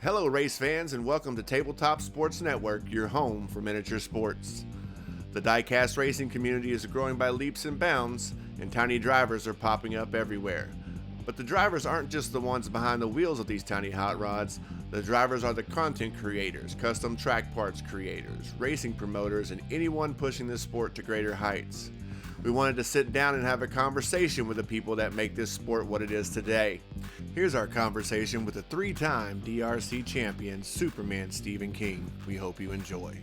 Hello, race fans, and welcome to Tabletop Sports Network, your home for miniature sports. The Diecast racing community is growing by leaps and bounds, and tiny drivers are popping up everywhere. But the drivers aren't just the ones behind the wheels of these tiny hot rods. The drivers are the content creators, custom track parts creators, racing promoters, and anyone pushing this sport to greater heights. We wanted to sit down and have a conversation with the people that make this sport what it is today. Here's our conversation with the three-time DRC Champion, Superman Stephen King. We hope you enjoy.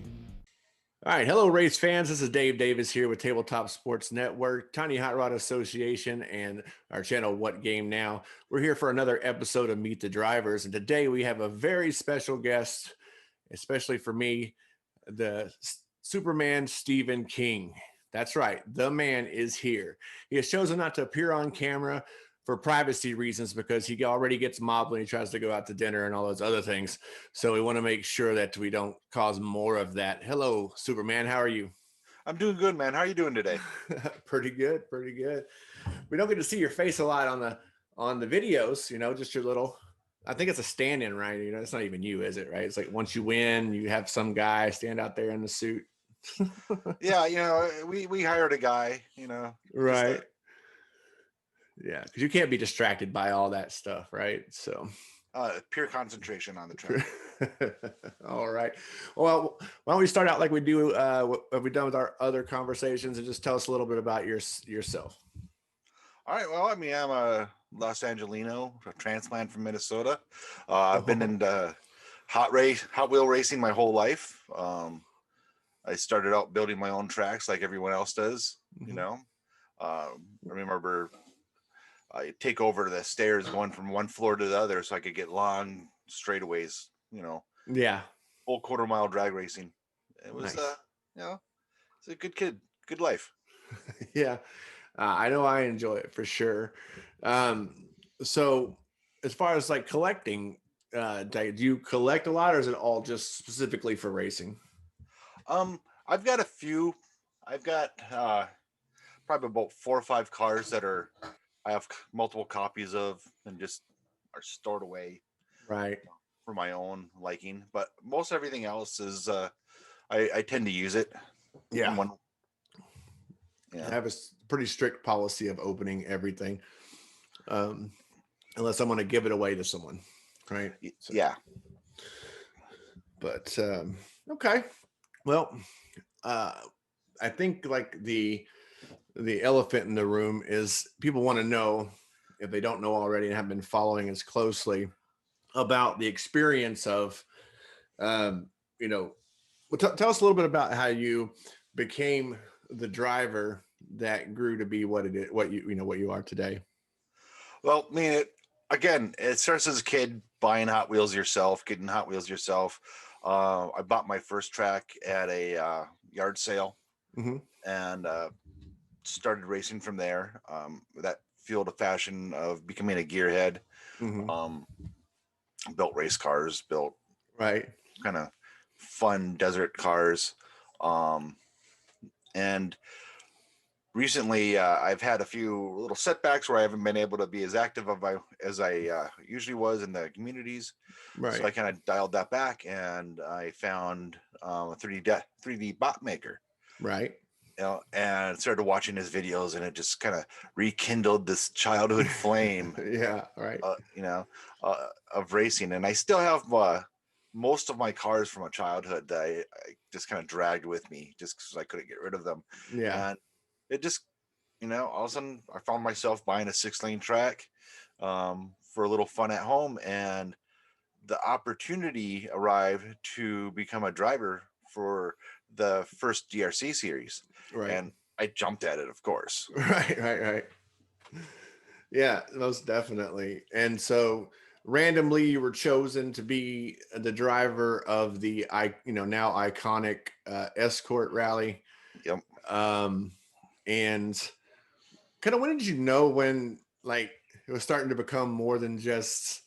All right, hello race fans. This is Dave Davis here with Tabletop Sports Network, Tiny Hot Rod Association, and our channel What Game Now. We're here for another episode of Meet the Drivers, and today we have a very special guest, especially for me, the Superman Stephen King. That's right, the man is here. He has chosen not to appear on camera for privacy reasons because he already gets mobbed when he tries to go out to dinner and all those other things. So we want to make sure that we don't cause more of that. Hello, Superman. How are you? I'm doing good, man. How are you doing today? Pretty good. We don't get to see your face a lot on the videos, just your little, I think it's a stand-in, right? It's not even you, is it, right? It's like once you win, you have some guy stand out there in the suit. Yeah, we hired a guy, Right. Yeah, because you can't be distracted by all that stuff, right? So pure concentration on the track. All right. Well, why don't we start out like we do what have we done with our other conversations, and just tell us a little bit about yourself. All right. Well, I'm a Los Angelino, a transplant from Minnesota. I've been into hot wheel racing my whole life. I started out building my own tracks like everyone else does. I remember I take over the stairs going from one floor to the other so I could get long straightaways, Yeah. Full quarter-mile drag racing. It was, Nice. It's a good kid, good life. Yeah. I know I enjoy it for sure. So as far as like collecting, do you collect a lot, or is it all just specifically for racing? I've got a few. I've got probably about 4 or 5 cars that I have multiple copies of and just are stored away, Right, for my own liking. But most everything else is I tend to use it. Yeah. Yeah. I have a pretty strict policy of opening everything, unless I'm going to give it away to someone, right? So, yeah. But okay. Well, I think like the elephant in the room is people want to know, if they don't know already and have been following us closely, about the experience of, tell us a little bit about how you became the driver that grew to be what you are today. Well, I mean, it starts as a kid buying Hot Wheels yourself, getting Hot Wheels yourself. I bought my first track at a yard sale, and started racing from there. That fueled a fashion of becoming a gearhead. Built race cars, built kind of fun desert cars, and recently I've had a few little setbacks where I haven't been able to be as active as I usually was in the communities. Right. So I kind of dialed that back, and I found a 3D bot maker. Right. And started watching his videos, and it just kind of rekindled this childhood flame. Yeah. Right. Of racing. And I still have most of my cars from a childhood that I just kind of dragged with me just because I couldn't get rid of them. Yeah. And it just, all of a sudden I found myself buying a 6-lane track for a little fun at home. And the opportunity arrived to become a driver for the first DRC series. Right. And I jumped at it, of course. Right. Yeah, most definitely. And so randomly you were chosen to be the driver of the now iconic escort rally. Yep. And kind of when did you know when like it was starting to become more than just,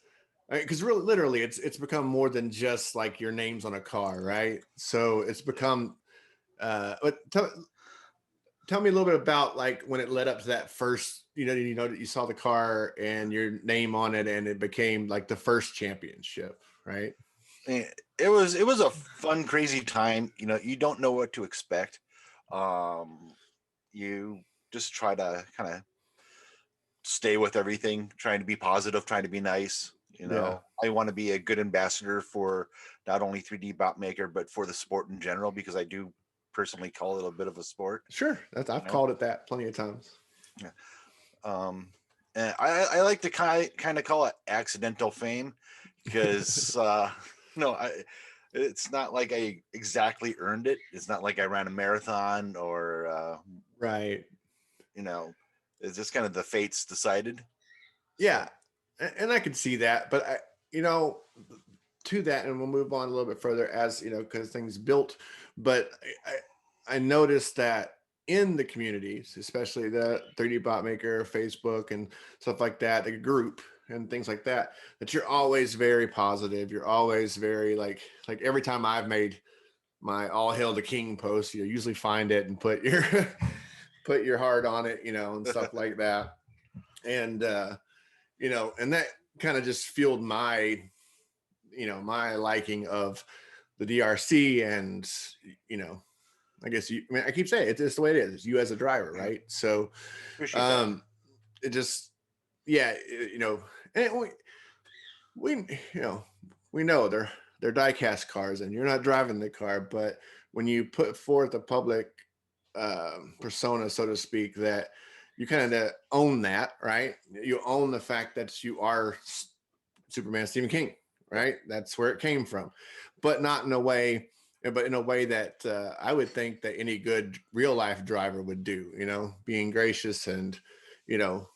because really literally it's become more than just like your name's on a car, right? So it's become but tell me a little bit about like when it led up to that first, that you saw the car and your name on it and it became like the first championship, right? It was a fun, crazy time. You know, you don't know what to expect. You just try to kind of stay with everything, trying to be positive, trying to be nice. You Yeah. know, I want to be a good ambassador for not only 3D bot maker, but for the sport in general, because I do personally call it a bit of a sport. Sure. You I've know, called it that plenty of times. yeah. And I like to kind of call it accidental fame because no, it's not like I exactly earned it. It's not like I ran a marathon or Right. you know, it's just kind of the fates decided. Yeah. So And I could see that, but you know, to that, and we'll move on a little bit further as you know, because things built. But I noticed that in the communities, especially the 3D bot maker, Facebook, and stuff like that, the group and things like that, that you're always very positive. You're always very like every time I've made my all hail the king post, you usually find it and put your put your heart on it, you know, and stuff like that. And you know, and that kind of just fueled my, you know, my liking of the DRC. And you know, I guess you, I mean, I keep saying it's just the way it is. You as a driver, right? So appreciate that. um it just, yeah, you know, and we you know, we know they're diecast cars and you're not driving the car, but when you put forth a public persona, so to speak, that you kind of own that, right? You own the fact that you are Superman Stephen King, Yep. right? That's where it came from, but not in a way, but in a way that I would think that any good real life driver would do. You know, being gracious and you know,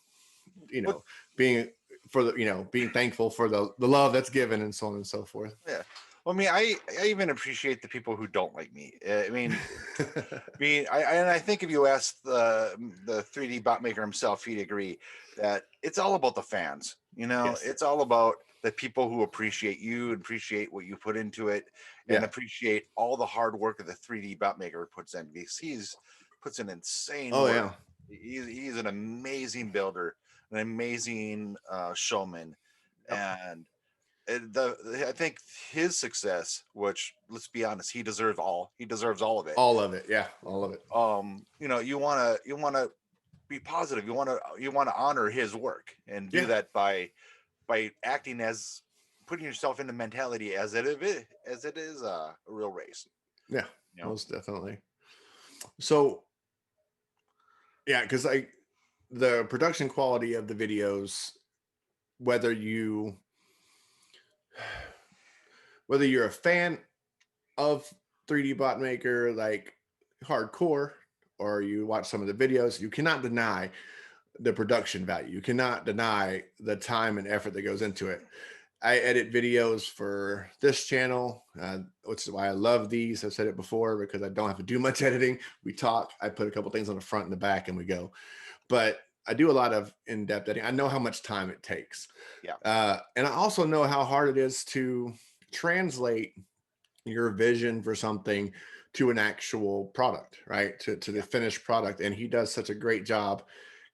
you What? know, being for the, you know, being thankful for the love that's given and so on and so forth. Yeah. Well, I mean, I even appreciate the people who don't like me. I mean, and I think if you ask the 3D bot maker himself, he'd agree that it's all about the fans. You know, Yes. it's all about the people who appreciate you, appreciate what you put into it, and Yeah. appreciate all the hard work that the 3D bot maker puts in, because he's puts in insane Oh work. yeah. He's an amazing builder, an amazing showman, Yep. and I think his success, which let's be honest, he deserves all of it. All of it. Yeah. All of it. You know, you wanna be positive. You wanna honor his work and do Yeah. that by acting as putting yourself in the mentality as it is a real race. Yeah. You know, Most definitely. So yeah, because the production quality of the videos, whether you whether you're a fan of 3D bot maker like hardcore, or you watch some of the videos, you cannot deny the production value. You cannot deny the time and effort that goes into it. I edit videos for this channel, which is why I love these. I've said it before because I don't have to do much editing. We talk, I put a couple things on the front and the back, and we go. But I do a lot of in-depth editing. I know how much time it takes. yeah, And I also know how hard it is to translate your vision for something to an actual product, right? To the yeah. finished product. And he does such a great job.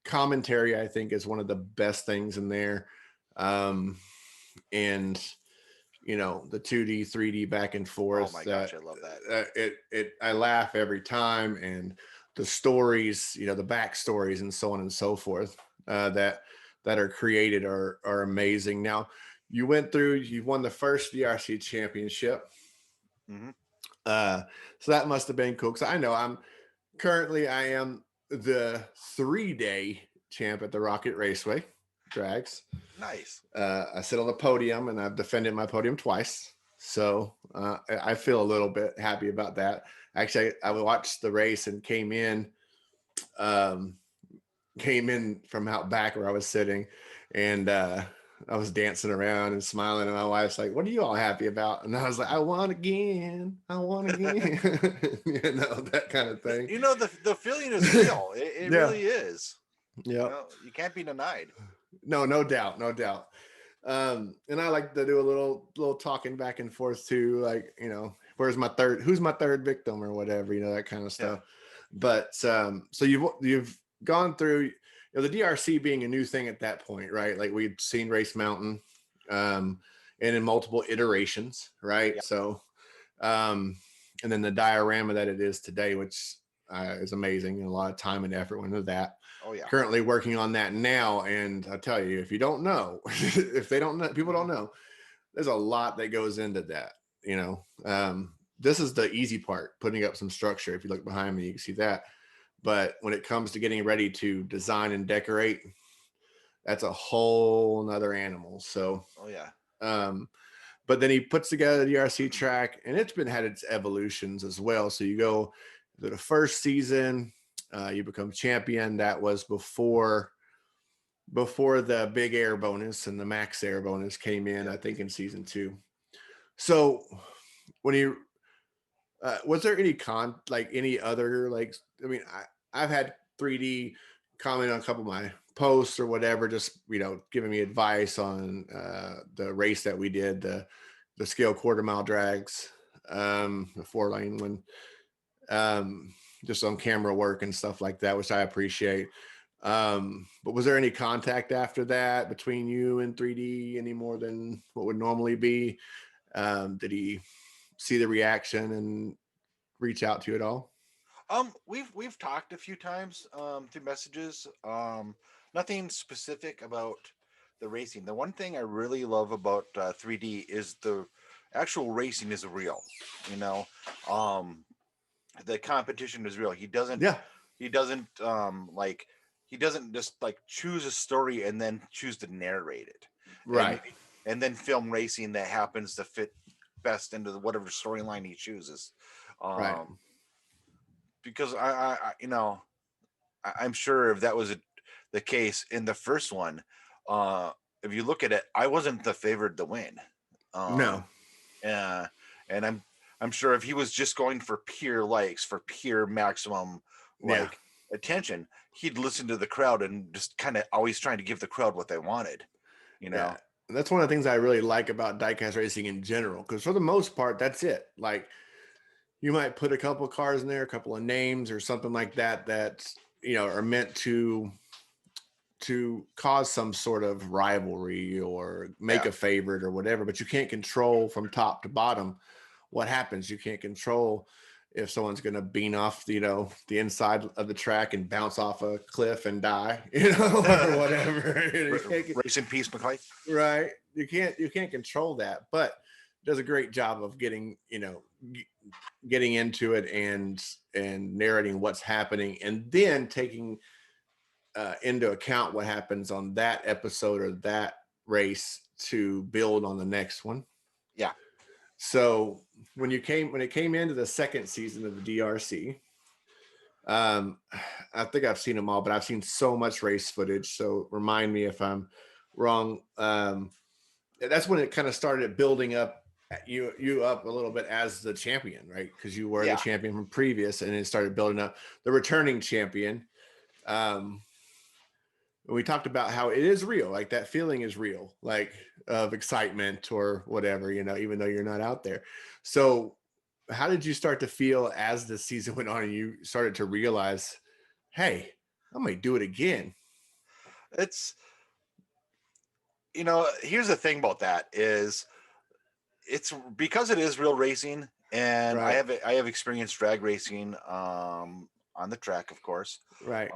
Commentary, I think, is one of the best things in there. And you know, the 2D, 3D back and Oh forth. my gosh, I love that. I laugh every time, and the stories, you know, the backstories and so on and so forth that are created are amazing. Now, you won the first DRC championship. Hmm. Uh, so that must have been cool. Because I know I am the 3-day champ at the Rocket Raceway drags. Nice. I sit on the podium and I've defended my podium twice. So I feel a little bit happy about that. Actually, I watched the race and um, came in from out back where I was sitting, and I was dancing around and smiling. And my wife's like, "What are you all happy about?" And I was like, "I won again. I won again." You know, that kind of thing. You know, the feeling is real. It Yeah. really is. You Yeah. know, you can't be denied. No, no doubt, no doubt. And I like to do a little talking back and forth too, like, you know, who's my third victim or whatever, you know, that kind of Yeah. stuff. But so you've gone through, you know, the DRC being a new thing at that point, right? Like we'd seen Race Mountain, and and in multiple iterations, right? Yeah. So, and then the diorama that it is today, which is amazing, and a lot of time and effort went into that. Oh yeah. Currently working on that now, and I tell you, if you don't know, if they don't know, people don't know, there's a lot that goes into that. This is the easy part, putting up some structure. If you look behind me, you can see that. But when it comes to getting ready to design and decorate, that's a whole nother animal. So, Oh yeah. but then he puts together the DRC track, and it's been had its evolutions as well. So you go to the first season, you become champion. That was before the big air bonus and the max air bonus came in, I think in season 2. So when you was there any any other, I mean, I've had 3D comment on a couple of my posts or whatever, just giving me advice on the race that we did, the scale quarter mile drags, the 4-lane one, just on camera work and stuff like that, which I appreciate. But was there any contact after that between you and 3D any more than what would normally be? Did he see the reaction and reach out to you at all? We've talked a few times through messages. Nothing specific about the racing. The one thing I really love about 3D is the actual racing is real. You know, the competition is real. He doesn't he doesn't just like choose a story and then choose to narrate it, Right. and then film racing that happens to fit best into whatever storyline he chooses. Right. Because I'm sure if that was the case in the first one, if you look at it, I wasn't the favorite to win. No. And I'm sure if he was just going for pure likes, for pure maximum attention, he'd listen to the crowd and just kind of always trying to give the crowd what they wanted. Yeah. And that's one of the things I really like about diecast racing in general, because for the most part, that's it. Like, you might put a couple of cars in there, a couple of names or something like that are meant to cause some sort of rivalry or make a favorite or whatever, but you can't control from top to bottom what happens. You can't control if someone's going to bean off, the inside of the track and bounce off a cliff and die, or whatever. Race in peace, McClay. Right. You can't control that, but does a great job of getting into it and narrating what's happening, and then taking into account what happens on that episode or that race to build on the next one. Yeah. So when it came into the second season of the DRC, I think I've seen them all, but I've seen so much race footage. So remind me if I'm wrong. That's when it kind of started building up you up a little bit as the champion, right? Because you were the champion from previous, and it started building up the returning champion. We talked about how it is real, like that feeling is real, like of excitement or whatever, even though you're not out there. So how did you start to feel as the season went on and you started to realize, hey, I might do it again? It's, here's the thing about that is it's because it is real racing, and right. I have experienced drag racing on the track, of course. Right.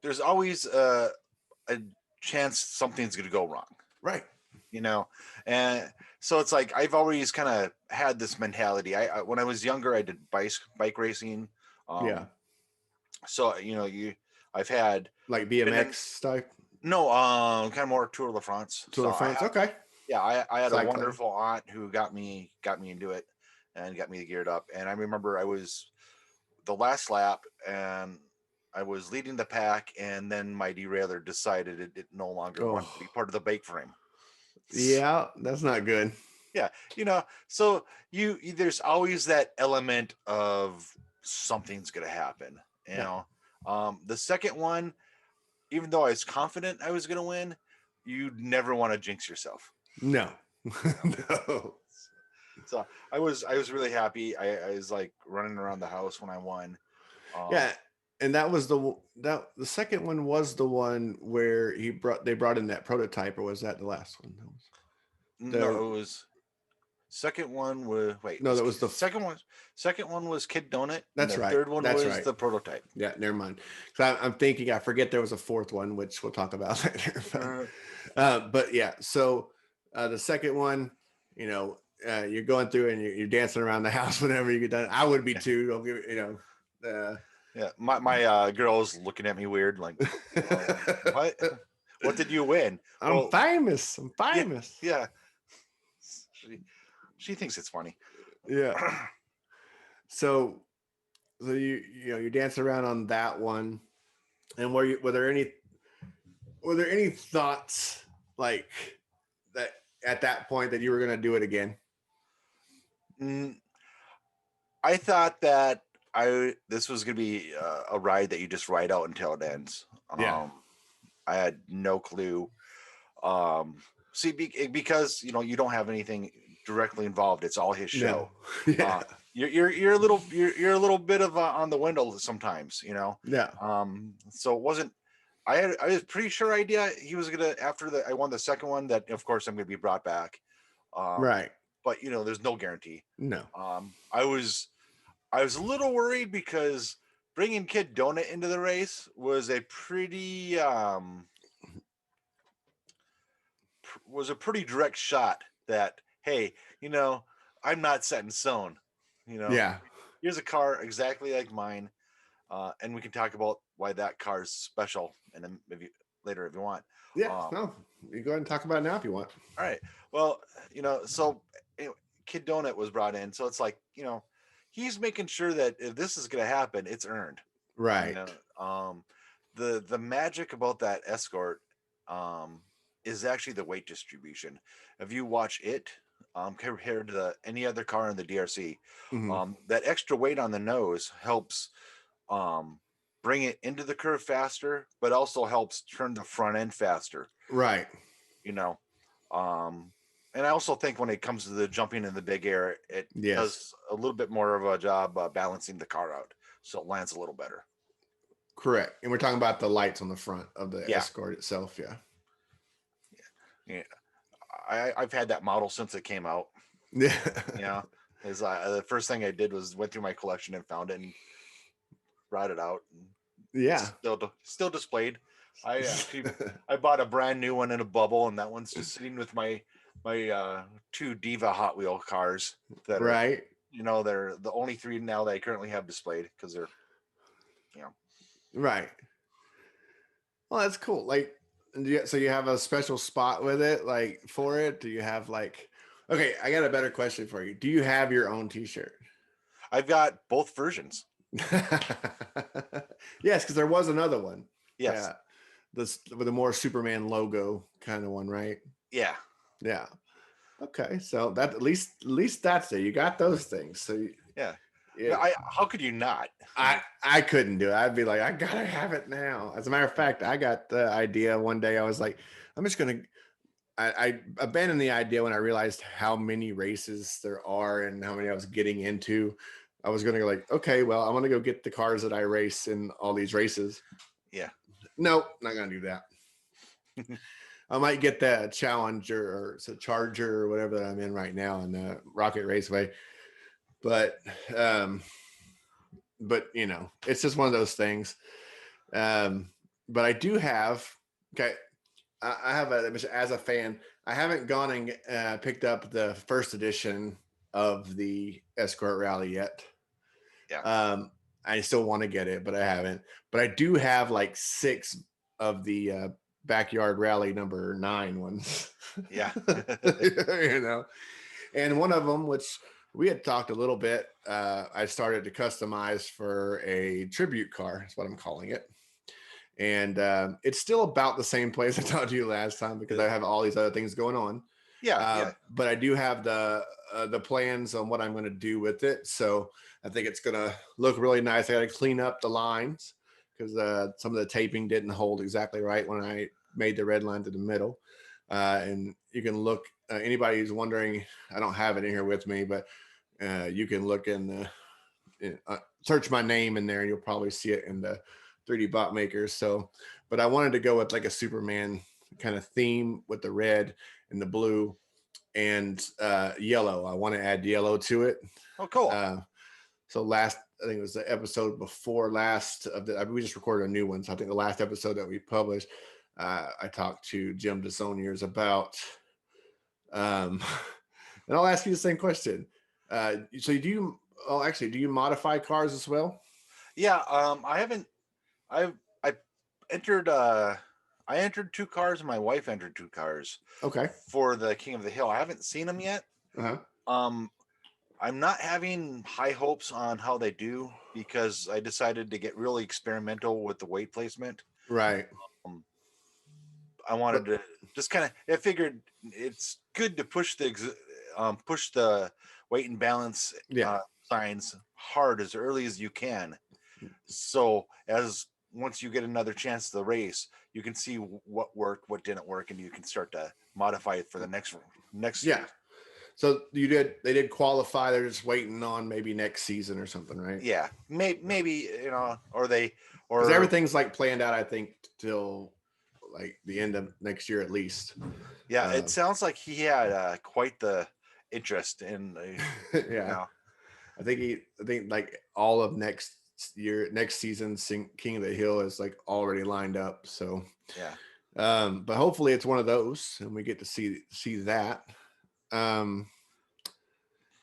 There's always a chance something's going to go wrong. Right. And so it's like I've always kind of had this mentality. When I was younger, I did bike racing. So I've had like BMX type. No, kind of more Tour de France. Okay. Yeah, I had Cycling. a wonderful aunt who got me into it and got me geared up. And I remember I was the last lap and I was leading the pack, and then my derailleur decided it no longer wanted to be part of the bake frame. Yeah, that's not good. Yeah, so there's always that element of something's gonna happen. The second one, even though I was confident I was gonna win, you never want to jinx yourself. No. No. So I was really happy. I was like running around the house when I won. Yeah. And that was the second one was the one where they brought in that prototype, or was that the last one? No, it was second one was no, that was the second one was Kid Donut, and that's the right. third one That's was right. the prototype. Yeah, never mind. So I'm thinking I forget there was a fourth one, which we'll talk about later. But yeah, so the second one, you're going through and you're dancing around the house whenever you get done. I would be too. Don't give Yeah, my girl's looking at me weird, like, what? What did you win? I'm famous. I'm Yeah, famous. yeah. She thinks it's funny. Yeah. So you're dancing around on that one, and were there any thoughts like that at that point that you were going to do it again? I thought that this was going to be a ride that you just ride out until it ends. Yeah. I had no clue. See, because you don't have anything directly involved. It's all his show. No. Yeah. You're a little bit of on the window sometimes. Yeah. So it wasn't. I was pretty sure idea he was gonna I won the second one that of course I'm gonna be brought back. Right. But there's no guarantee. No. I was a little worried because bringing Kid Donut into the race was a pretty direct shot that, hey, I'm not set in stone. Yeah. Here's a car exactly like mine, and we can talk about why that car is special, and then maybe later if you want. Yeah. No, you go ahead and talk about it now if you want. All right. Well, so Kid Donut was brought in, so it's like he's making sure that if this is going to happen, it's earned. Right. The magic about that Escort is actually the weight distribution. If you watch it compared to any other car in the DRC, that extra weight on the nose helps bring it into the curve faster, but also helps turn the front end faster. Right. And I also think when it comes to the jumping in the big air, it does a little bit more of a job balancing the car out, so it lands a little better. Correct. And we're talking about the lights on the front of the Escort itself. Yeah. I've had that model since it came out. Yeah. The first thing I did was went through my collection and found it and brought it out. Yeah. Still displayed. I bought a brand new one in a bubble, and that one's just sitting with my two Diva Hot Wheel cars that are right. They're the only three now that I currently have displayed because they're right. Well, that's cool. Like, so you have a special spot with it, like for it? Do you have okay, I got a better question for you. Do you have your own t-shirt? I've got both versions. Yes, because there was another one. Yes. Yeah. This with a more Superman logo kind of one, right? Yeah. Yeah. Okay. So that at least that's it. You got those things. So yeah. How could you not? I couldn't do it. I'd be like, I gotta have it now. As a matter of fact, I got the idea one day. I was like, I'm just gonna. I abandoned the idea when I realized how many races there are and how many I was getting into. I was gonna go like, okay, well, I'm gonna go get the cars that I race in all these races. Yeah. Nope, not gonna do that. I might get the Challenger or it's a Charger or whatever that I'm in right now in the Rocket Raceway. But it's just one of those things. But I do have, I have as a fan, I haven't gone and picked up the first edition of the Escort Rally yet. Yeah. I still want to get it, but I haven't. But I do have 6 of the Backyard Rally number 9 ones. Yeah. And one of them, which we had talked a little bit, I started to customize for a tribute car. That's what I'm calling it. And it's still about the same place I talked to you last time because I have all these other things going on. Yeah. But I do have the plans on what I'm going to do with it. So I think it's going to look really nice. I got to clean up the lines because some of the taping didn't hold exactly right when I made the red line to the middle. And you can look, anybody who's wondering, I don't have it in here with me, but you can look in search my name in there and you'll probably see it in the 3D bot makers. So, but I wanted to go with like a Superman kind of theme with the red and the blue and yellow. I want to add yellow to it. Oh, cool. So I think it was the episode before last we just recorded a new one. So I think the last episode that we published, I talked to Jim DeSoniers about, and I'll ask you the same question. So do you modify cars as well? Yeah. I entered I entered 2 cars and my wife entered 2 cars. Okay. For the King of the Hill. I haven't seen them yet. Uh-huh. I'm not having high hopes on how they do because I decided to get really experimental with the weight placement. Right. I wanted to just kind of. I figured it's good to push the weight and balance signs hard as early as you can. So once you get another chance to the race, you can see what worked, what didn't work, and you can start to modify it for the next. Yeah. So they did qualify. They're just waiting on maybe next season or something, right? Yeah, maybe or everything's like planned out. I think till like the end of next year at least. Yeah, it sounds like he had quite the interest in. Yeah, I think like all of next season's King of the Hill is like already lined up. So yeah, but hopefully it's one of those, and we get to see that.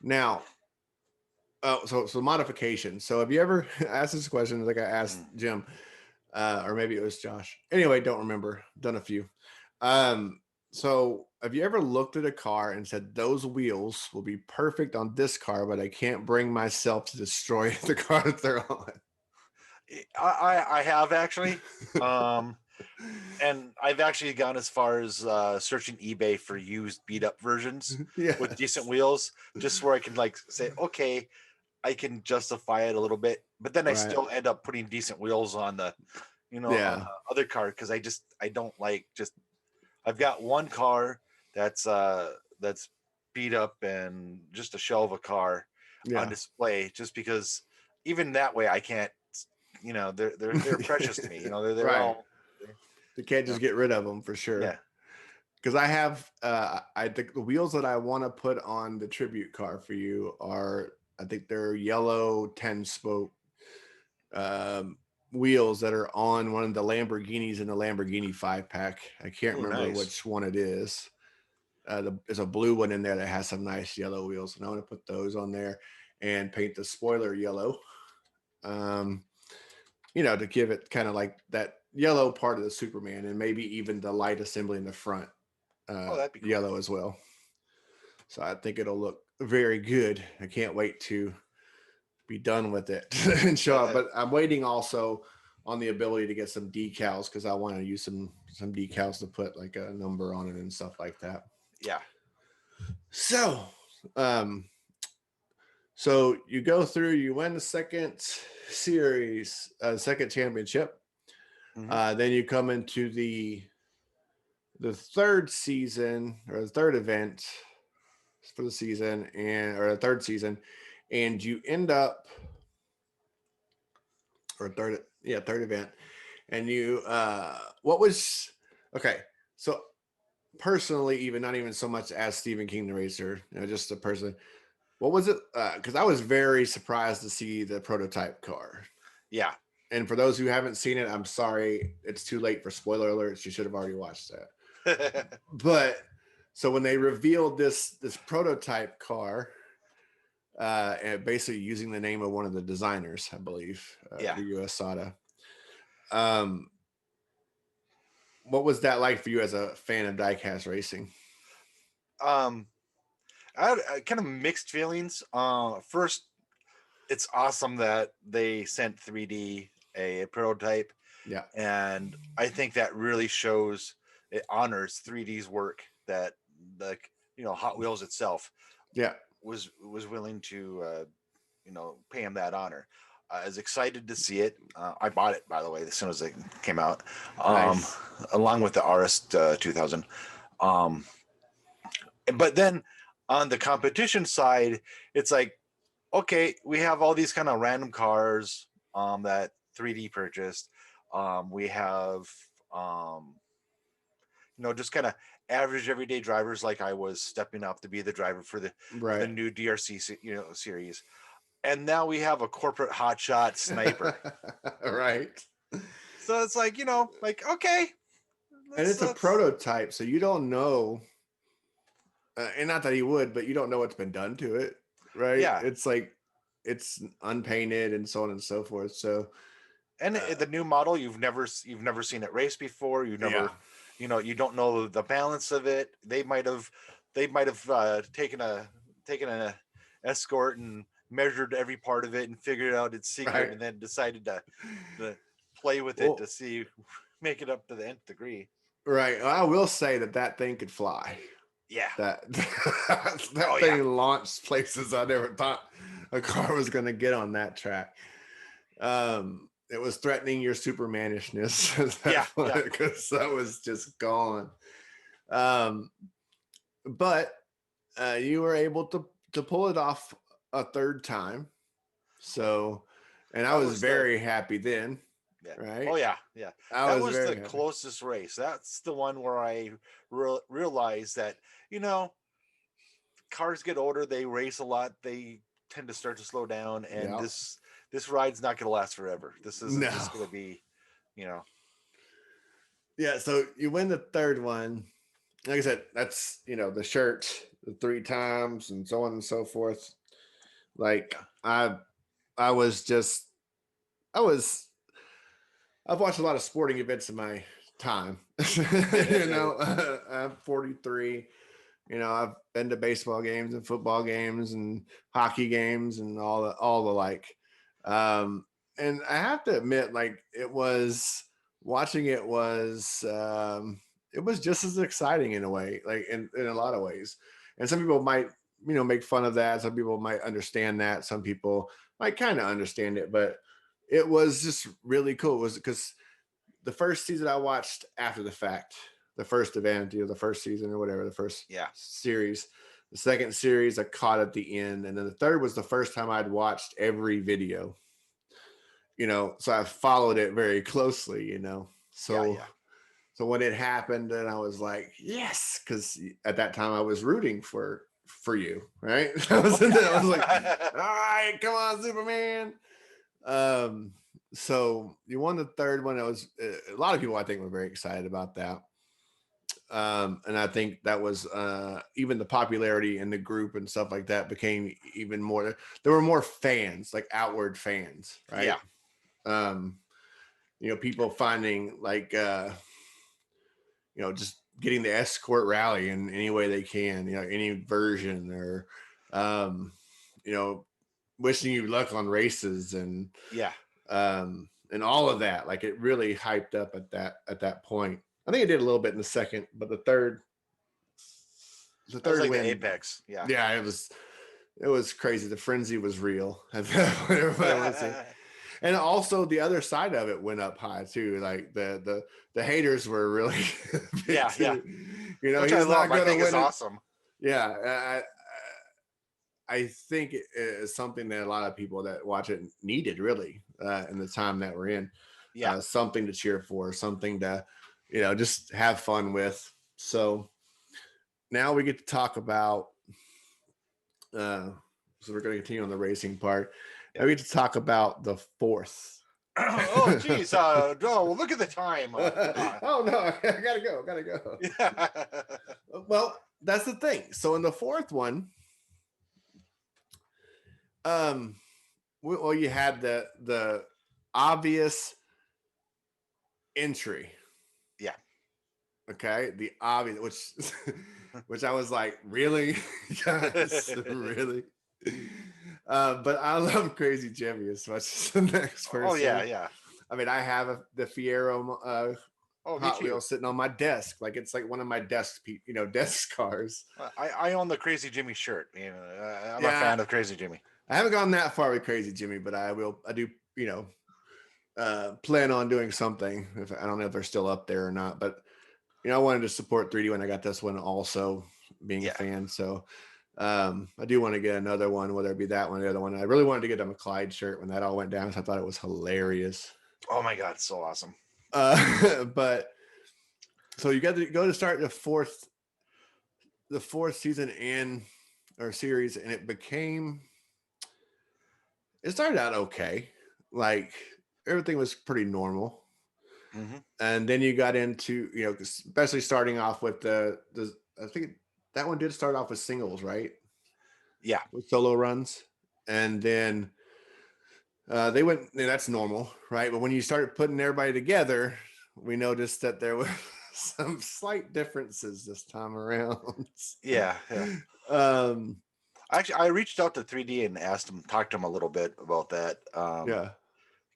Now, so modification. So have you ever asked this question? Like I asked Jim, or maybe it was Josh. Anyway, don't remember. Done a few. So have you ever looked at a car and said those wheels will be perfect on this car, but I can't bring myself to destroy the car that they're on? I have actually. And I've actually gone as far as searching eBay for used beat up versions with decent wheels, just where I can like say, okay, I can justify it a little bit, but then I still end up putting decent wheels on the, other car because I don't like I've got one car that's beat up and just a shell of a car on display, just because even that way I can't, they're precious to me, they're all. You can't just get rid of them for sure. Yeah. Because I have, I think the wheels that I want to put on the tribute car for you are, I think they're yellow 10-spoke wheels that are on one of the Lamborghinis in the Lamborghini 5-pack. I can't remember which one it is. There's a blue one in there that has some nice yellow wheels, and I want to put those on there and paint the spoiler yellow. To give it kind of like that yellow part of the Superman, and maybe even the light assembly in the front that'd be cool. yellow as well. So I think it'll look very good. I can't wait to be done with it and show up. But I'm waiting also on the ability to get some decals, because I want to use some decals to put like a number on it and stuff like that. Yeah. So so you go through, you win the second series, second championship. Mm-hmm. Then you come into the third season, or the third event for the season, or the third season, and you end up, or third event, and you so personally, even not even so much as Stephen King the racer, just a person, what was it? Because I was very surprised to see the prototype car. Yeah. And for those who haven't seen it, I'm sorry, it's too late for spoiler alerts. You should have already watched that. But so when they revealed this prototype car, and basically using the name of one of the designers, I believe, the US SADA. What was that like for you as a fan of diecast racing? I had kind of mixed feelings. First, it's awesome that they sent 3D a prototype. Yeah. And I think that really it honors 3D's work, that the Hot Wheels itself was willing to pay him that honor. I was excited to see it. I bought it, by the way, as soon as it came out, nice. Along with the RS 2000. But then on the competition side, it's like okay, we have all these kind of random cars that 3D purchased. We have just kind of average everyday drivers like I was stepping up to be the driver for the Right. new DRC series. And now we have a corporate hotshot sniper. Right. So it's like, like, okay. And it's a prototype, so you don't know, and not that he would, but you don't know what's been done to it, right? Yeah. It's like it's unpainted and so on and so forth. So, and the new model, you've never seen it race before. You never, yeah. You don't know the balance of it. They might have taken an escort and measured every part of it and figured out its secret, right, and then decided to play with it to make it up to the nth degree. Right. Well, I will say that thing could fly. Yeah. That thing launched places I never thought a car was going to get on that track. It was threatening your Supermanishness. Because that was just gone. But you were able to pull it off a third time. So, and I was very happy then. Yeah. Right. Oh yeah. That was the closest race. That's the one where I realized that, cars get older, they race a lot, they tend to start to slow down, and this ride's not going to last forever. This isn't just going to be, Yeah. So you win the third one. Like I said, that's, the shirt, the 3 times and so on and so forth. Like I've watched a lot of sporting events in my time. I'm 43. I've been to baseball games and football games and hockey games and all the like. And I have to admit, like, watching it was just as exciting in a way, like in a lot of ways. And some people might, make fun of that. Some people might understand that. Some people might kind of understand it, but it was just really cool. It was because the first season I watched after the fact, the first event, the first season or whatever, the first series, the second series I caught at the end. And then the third was the first time I'd watched every video, so I followed it very closely, so when it happened, and I was like, yes, because at that time I was rooting for you, right? I was like, all right, come on, Superman. So you won the third one. It was a lot of people, I think, were very excited about that. And I think that was even the popularity in the group and stuff like that became even more. There were more fans, like outward fans, right? Yeah. People finding like just getting the escort rally in any way they can, any version, or wishing you luck on races and and all of that. Like, it really hyped up at that point. I think it did a little bit in the second, but the third was like win, the apex. Yeah, it was crazy. The frenzy was real. And also the other side of it went up high too. Like the haters were really big too. Which I love. I think it's awesome. Yeah, I think it is something that a lot of people that watch it needed, really, in the time that we're in. Yeah, something to cheer for, something to, just have fun with. So now we get to talk about. So we're going to continue on the racing part. Now we get to talk about the fourth. Oh, geez. Well, look at the time. Oh, no. I gotta go. Yeah. Well, that's the thing. So in the fourth one, you had the obvious entry. Yeah. Okay. The obvious, which I was like, really? Yes, really? But I love Crazy Jimmy as much as the next person. Oh yeah. I mean, I have the Fiero Hot Wheel sitting on my desk. Like, it's like one of my desk cars. I own the Crazy Jimmy shirt. I'm a fan of Crazy Jimmy. I haven't gone that far with Crazy Jimmy, but I do plan on doing something. I don't know if they're still up there or not, but I wanted to support 3D when I got this one also, being a fan. So I do want to get another one, whether it be that one or the other one. I really wanted to get a McClyde shirt when that all went down, so I thought it was hilarious. Oh my God, so awesome. But so you got to go to start the fourth season or series, and it started out okay. Like everything was pretty normal. Mm-hmm. And then you got into, especially starting off with the I think that one did start off with singles, right? Yeah. With solo runs. And then they went, that's normal, right? But when you started putting everybody together, we noticed that there were some slight differences this time around. Yeah. um, Actually, I reached out to 3D and talked to him a little bit about that. Yeah.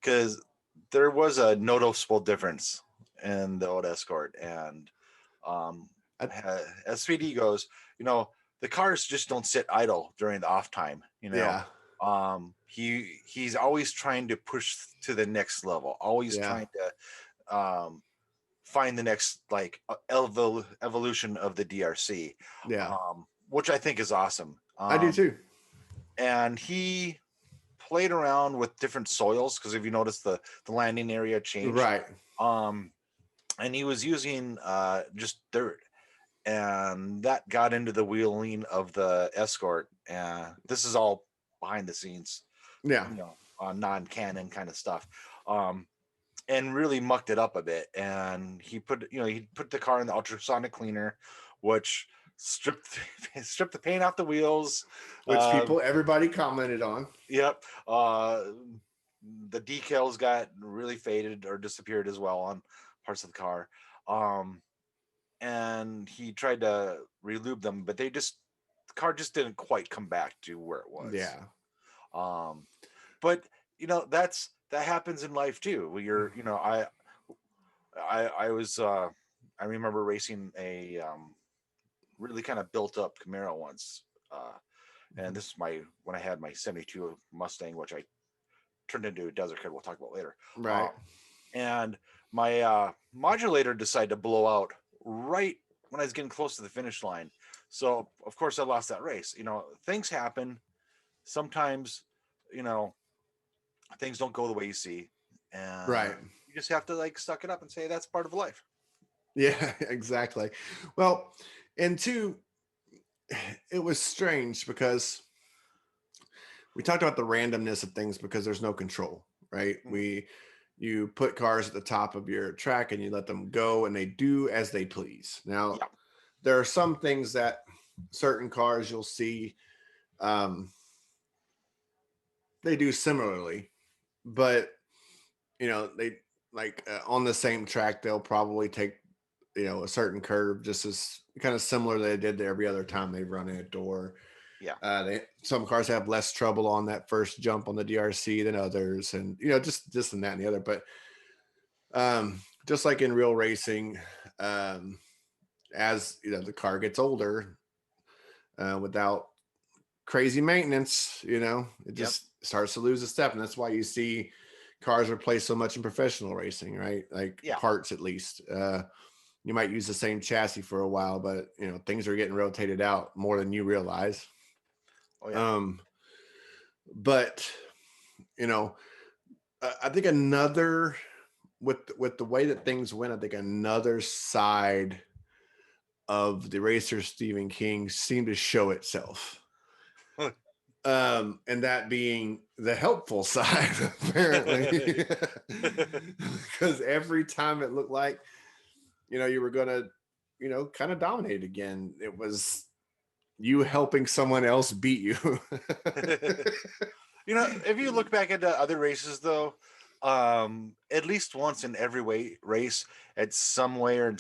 Because there was a noticeable difference in the old Escort. And as 3D goes, the cars just don't sit idle during the off time. Yeah. He's always trying to push to the next level, always trying to find the next evolution of the DRC. Yeah. Which I think is awesome. I do too. And he played around with different soils, because if you notice the landing area changed, right? And he was using just dirt, and that got into the wheeling of the Escort. And this is all behind the scenes, Yeah. Non-canon kind of stuff, and really mucked it up a bit. And he put the car in the ultrasonic cleaner, which stripped the paint off the wheels, which everybody commented on. Yep. The decals got really faded or disappeared as well on parts of the car. And he tried to relube them, but the car just didn't quite come back to where it was. Yeah. But that happens in life too. Where you're, I remember racing a really kind of built up Camaro once. And this is when I had my 72 Mustang, which I turned into a Desert Kid. We'll talk about later. Right. And my modulator decided to blow out right when I was getting close to the finish line. So of course I lost that race. Things happen. Sometimes, things don't go the way you see. And right. You just have to suck it up and say that's part of life. Yeah, exactly. Well, and two, it was strange because we talked about the randomness of things because there's no control, right? Mm-hmm. You put cars at the top of your track and you let them go and they do as they please. Now, there are some things that certain cars you'll see they do similarly, but they on the same track, they'll probably take a certain curve just as kind of similar they did to every other time they've run it. Or some cars have less trouble on that first jump on the DRC than others, and just this and that and the other. But just like in real racing, as the car gets older, without crazy maintenance, it just starts to lose a step, and that's why you see cars replace so much in professional racing, right? Parts, at least. You might use the same chassis for a while, but things are getting rotated out more than you realize. Oh yeah. But I think another with the way that things went, I think another side of the racer Stephen King seemed to show itself. And that being the helpful side, apparently, because every time it looked like you were gonna kind of dominate again, it was you helping someone else beat you. If you look back at the other races, though, at least once in every race, at some way or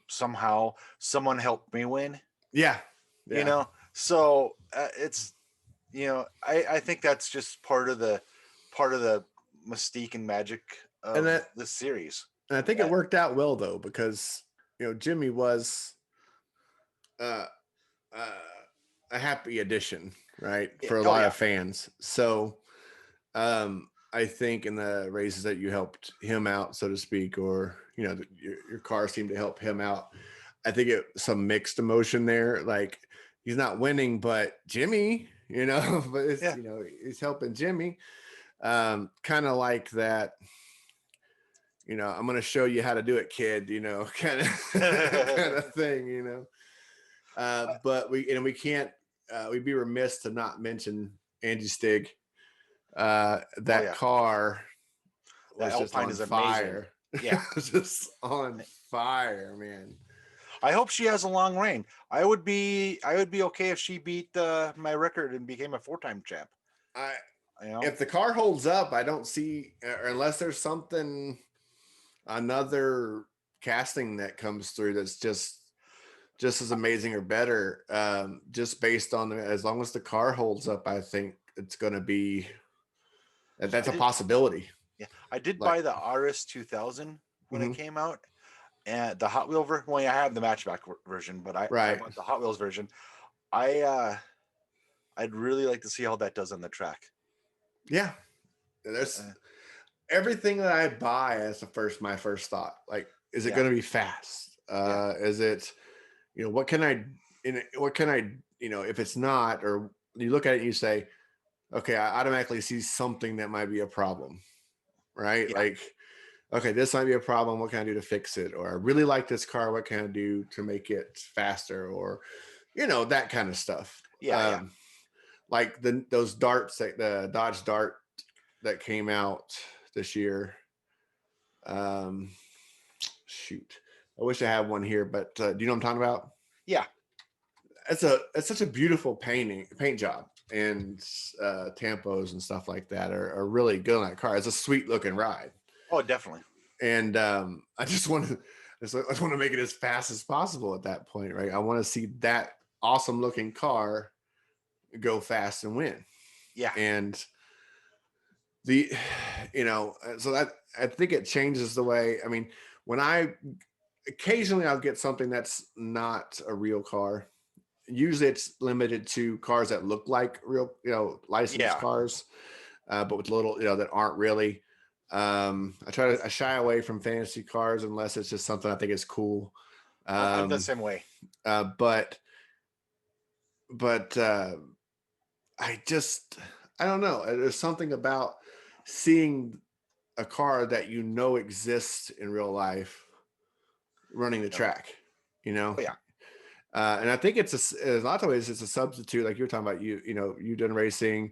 somehow, someone helped me win. Yeah. So it's I think that's just part of the mystique and magic of this series. And I think it worked out well, though, because Jimmy was a happy addition, right, for a lot of fans. So I think in the races that you helped him out, so to speak, or your car seemed to help him out, I think some mixed emotion there. Like he's not winning, but Jimmy, but it's, Yeah. he's helping Jimmy. Kind of like that, I'm going to show you how to do it, kid, kind of, kind of thing, but we can't, we'd be remiss to not mention Angie Stig. That car That was just Alpine on is amazing. fire. Yeah. Just on fire, man. I hope she has a long reign. I would be okay if she beat my record and became a 4-time champ. If the car holds up, I don't see, or unless there's another casting that comes through that's just as amazing or better. Just based on as long as the car holds up, I think it's going to be that's a possibility. Yeah, I did buy the RS 2000 when it came out, and the Hot Wheel version. Well, yeah, I have the Matchback version, but I bought the Hot Wheels version. I'd really like to see how that does on the track. Yeah, there's everything that I buy as my first thought. Like, is it going to be fast? Is it, what can I, if it's not, or you look at it and you say, okay, I automatically see something that might be a problem, right? Yeah. Like, okay, this might be a problem. What can I do to fix it? Or I really like this car. What can I do to make it faster? Or, that kind of stuff. Yeah. Like those darts, the Dodge Dart that came out this year. Shoot, I wish I had one here, but do you know what I'm talking about? Yeah. It's such a beautiful paint job, and tampos and stuff like that are really good on that car. It's a sweet looking ride. Oh, definitely. And I just want to make it as fast as possible at that point, right? I want to see that awesome looking car go fast and win. Yeah. And so that, I think it changes the way, I mean, when occasionally I'll get something that's not a real car. Usually it's limited to cars that look like real, licensed cars, but with little, that aren't really. I shy away from fantasy cars unless it's just something I think is cool. I'm the same way. But I don't know. There's something about seeing a car that exists in real life running the track, Oh, yeah. And I think it's a lot of ways it's a substitute. Like you were talking about, you done racing,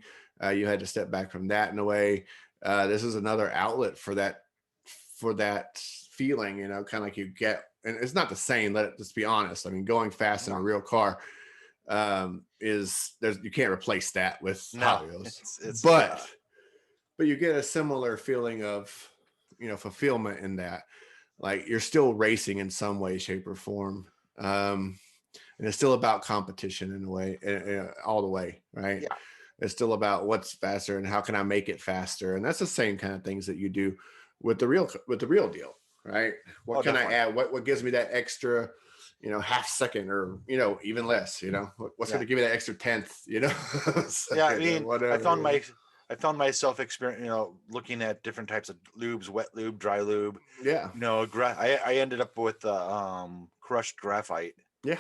you had to step back from that in a way. This is another outlet for that feeling, kind of like you get, and it's not the same. Let's be honest. I mean, going fast in a real car you can't replace that with Hot Wheels. But you get a similar feeling of, fulfillment in that, like you're still racing in some way, shape, or form. And it's still about competition in a way, all the way, right? Yeah. It's still about what's faster and how can I make it faster. And that's the same kind of things that you do with the real deal, right? What can I add? What gives me that extra, half second, or, even less, what's going to give me that extra tenth, Yeah. I mean, whatever. I found myself looking at different types of lubes, wet lube, dry lube. Yeah. I ended up with crushed graphite. Yeah.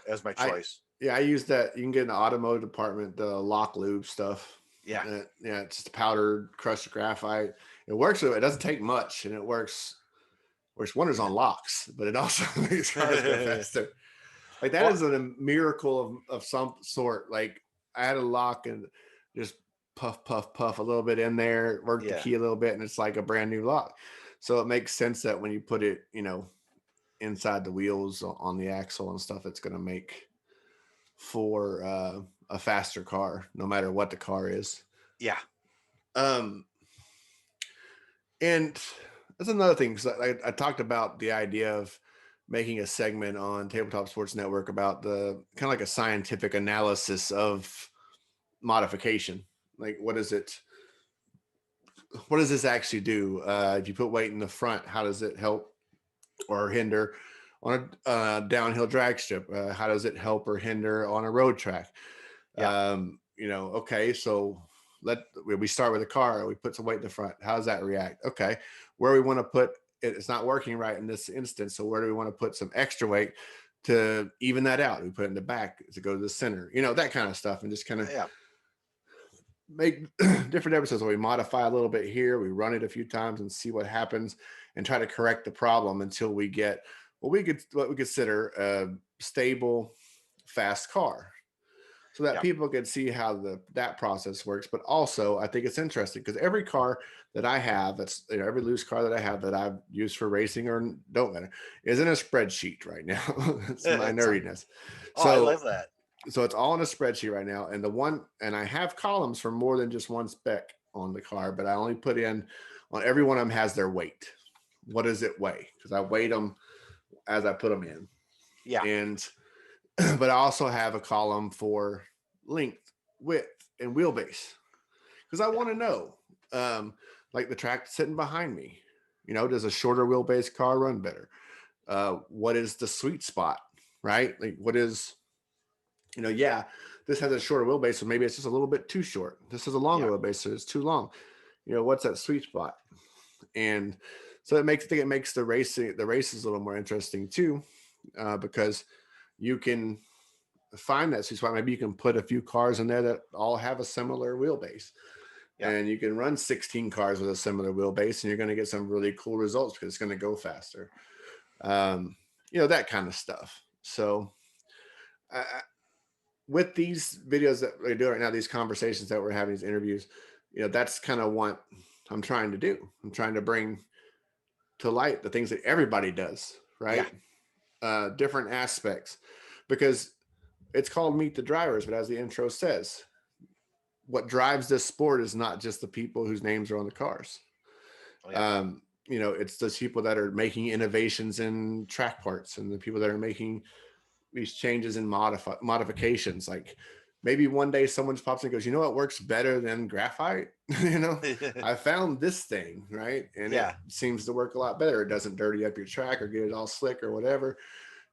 As my choice. I use that. You can get in the automotive department, the lock lube stuff. Yeah. It's just powdered crushed graphite. It works. It doesn't take much, and it works wonders on locks, but it also makes cars go faster. Like that is a miracle of some sort. Like I had a lock and just puff a little bit in there, work the key a little bit, and it's like a brand new lock. So it makes sense that when you put it, inside the wheels on the axle and stuff, it's going to make for a faster car, no matter what the car is. Yeah. And that's another thing, because I talked about the idea of making a segment on Tabletop Sports Network about the kind of like a scientific analysis of modification. Like, what does this actually do? If you put weight in the front, how does it help or hinder on a downhill drag strip? How does it help or hinder on a road track? Yeah. Okay, so we start with a car, we put some weight in the front. How does that react? Okay, where we want to put it, it's not working right in this instance. So where do we want to put some extra weight to even that out. We put it in the back to go to the center, that kind of stuff, and just kind of make different episodes where we modify a little bit here, we run it a few times and see what happens, and try to correct the problem until we get what we consider a stable, fast car, so that people can see how that process works. But also, I think it's interesting because every car that I have, that's every loose car that I have that I've used for racing or don't matter, is in a spreadsheet right now. It's my nerdiness. I love that. So it's all in a spreadsheet right now, and I have columns for more than just one spec on the car, but I only put in on every one of them has their weight. What does it weigh? Because I weighed them as I put them in. Yeah. But I also have a column for length, width, and wheelbase, because I want to know, like the track sitting behind me, does a shorter wheelbase car run better? What is the sweet spot, right? Like what is, this has a shorter wheelbase, so maybe it's just a little bit too short. This is a longer wheelbase, so it's too long. What's that sweet spot? And so it makes the races a little more interesting too, because you can find that sweet spot. Maybe you can put a few cars in there that all have a similar wheelbase, and you can run 16 cars with a similar wheelbase, and you're going to get some really cool results because it's going to go faster. That kind of stuff. So with these videos that we're doing right now, these conversations that we're having, these interviews, that's kind of what I'm trying to do. I'm trying to bring to light the things that everybody does, right? Different aspects, because it's called Meet the Drivers, but as the intro says, what drives this sport is not just the people whose names are on the cars. It's those people that are making innovations in track parts, and the people that are making these changes in modifications. Like maybe one day someone just pops in and goes, what works better than graphite? I found this thing, right? And it seems to work a lot better. It doesn't dirty up your track or get it all slick or whatever.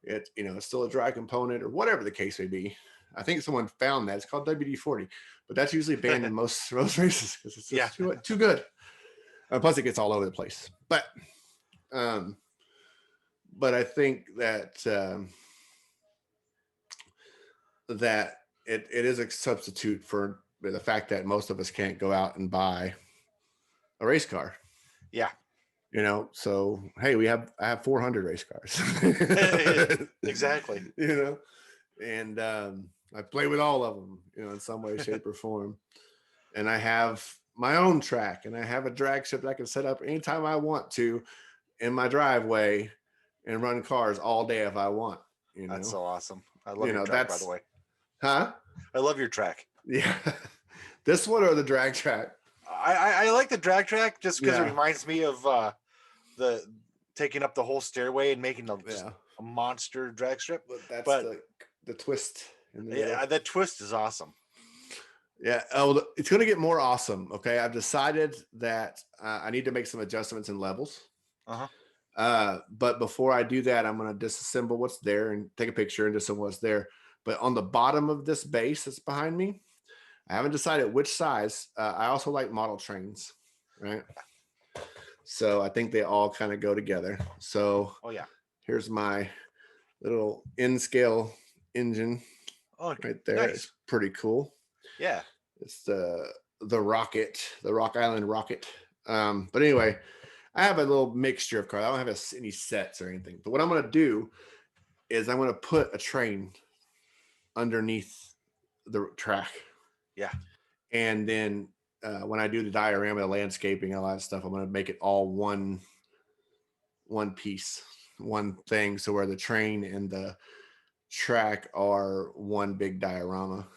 It's still a dry component or whatever the case may be. I think someone found that. It's called WD-40, but that's usually banned in most races because it's just too good. Plus it gets all over the place. But I think that that it is a substitute for the fact that most of us can't go out and buy a race car. So hey, I have 400 race cars. Exactly. And I play with all of them, in some way, shape, or form. And I have my own track, and I have a drag strip that I can set up anytime I want to in my driveway and run cars all day if I want. That's so awesome. I love your track, by the way. Huh? I love your track. Yeah. This one or the drag track? I like the drag track just because it reminds me of the taking up the whole stairway and making a monster drag strip. That's the twist. The twist is awesome. Yeah. Oh, it's going to get more awesome. Okay. I've decided that I need to make some adjustments in levels. But before I do that, I'm going to disassemble what's there and take a picture and disassemble what's there. But on the bottom of this base that's behind me, I haven't decided which size. I also like model trains, right? So I think they all kind of go together. So here's my little N-scale engine right there. Nice. It's pretty cool. Yeah. It's the Rocket, the Rock Island Rocket. But anyway, I have a little mixture of cars. I don't have any sets or anything. But what I'm going to do is I'm going to put a train underneath the track. Yeah. And then when I do the diorama, the landscaping, all that stuff, I'm going to make it all one piece, one thing. So where the train and the track are one big diorama.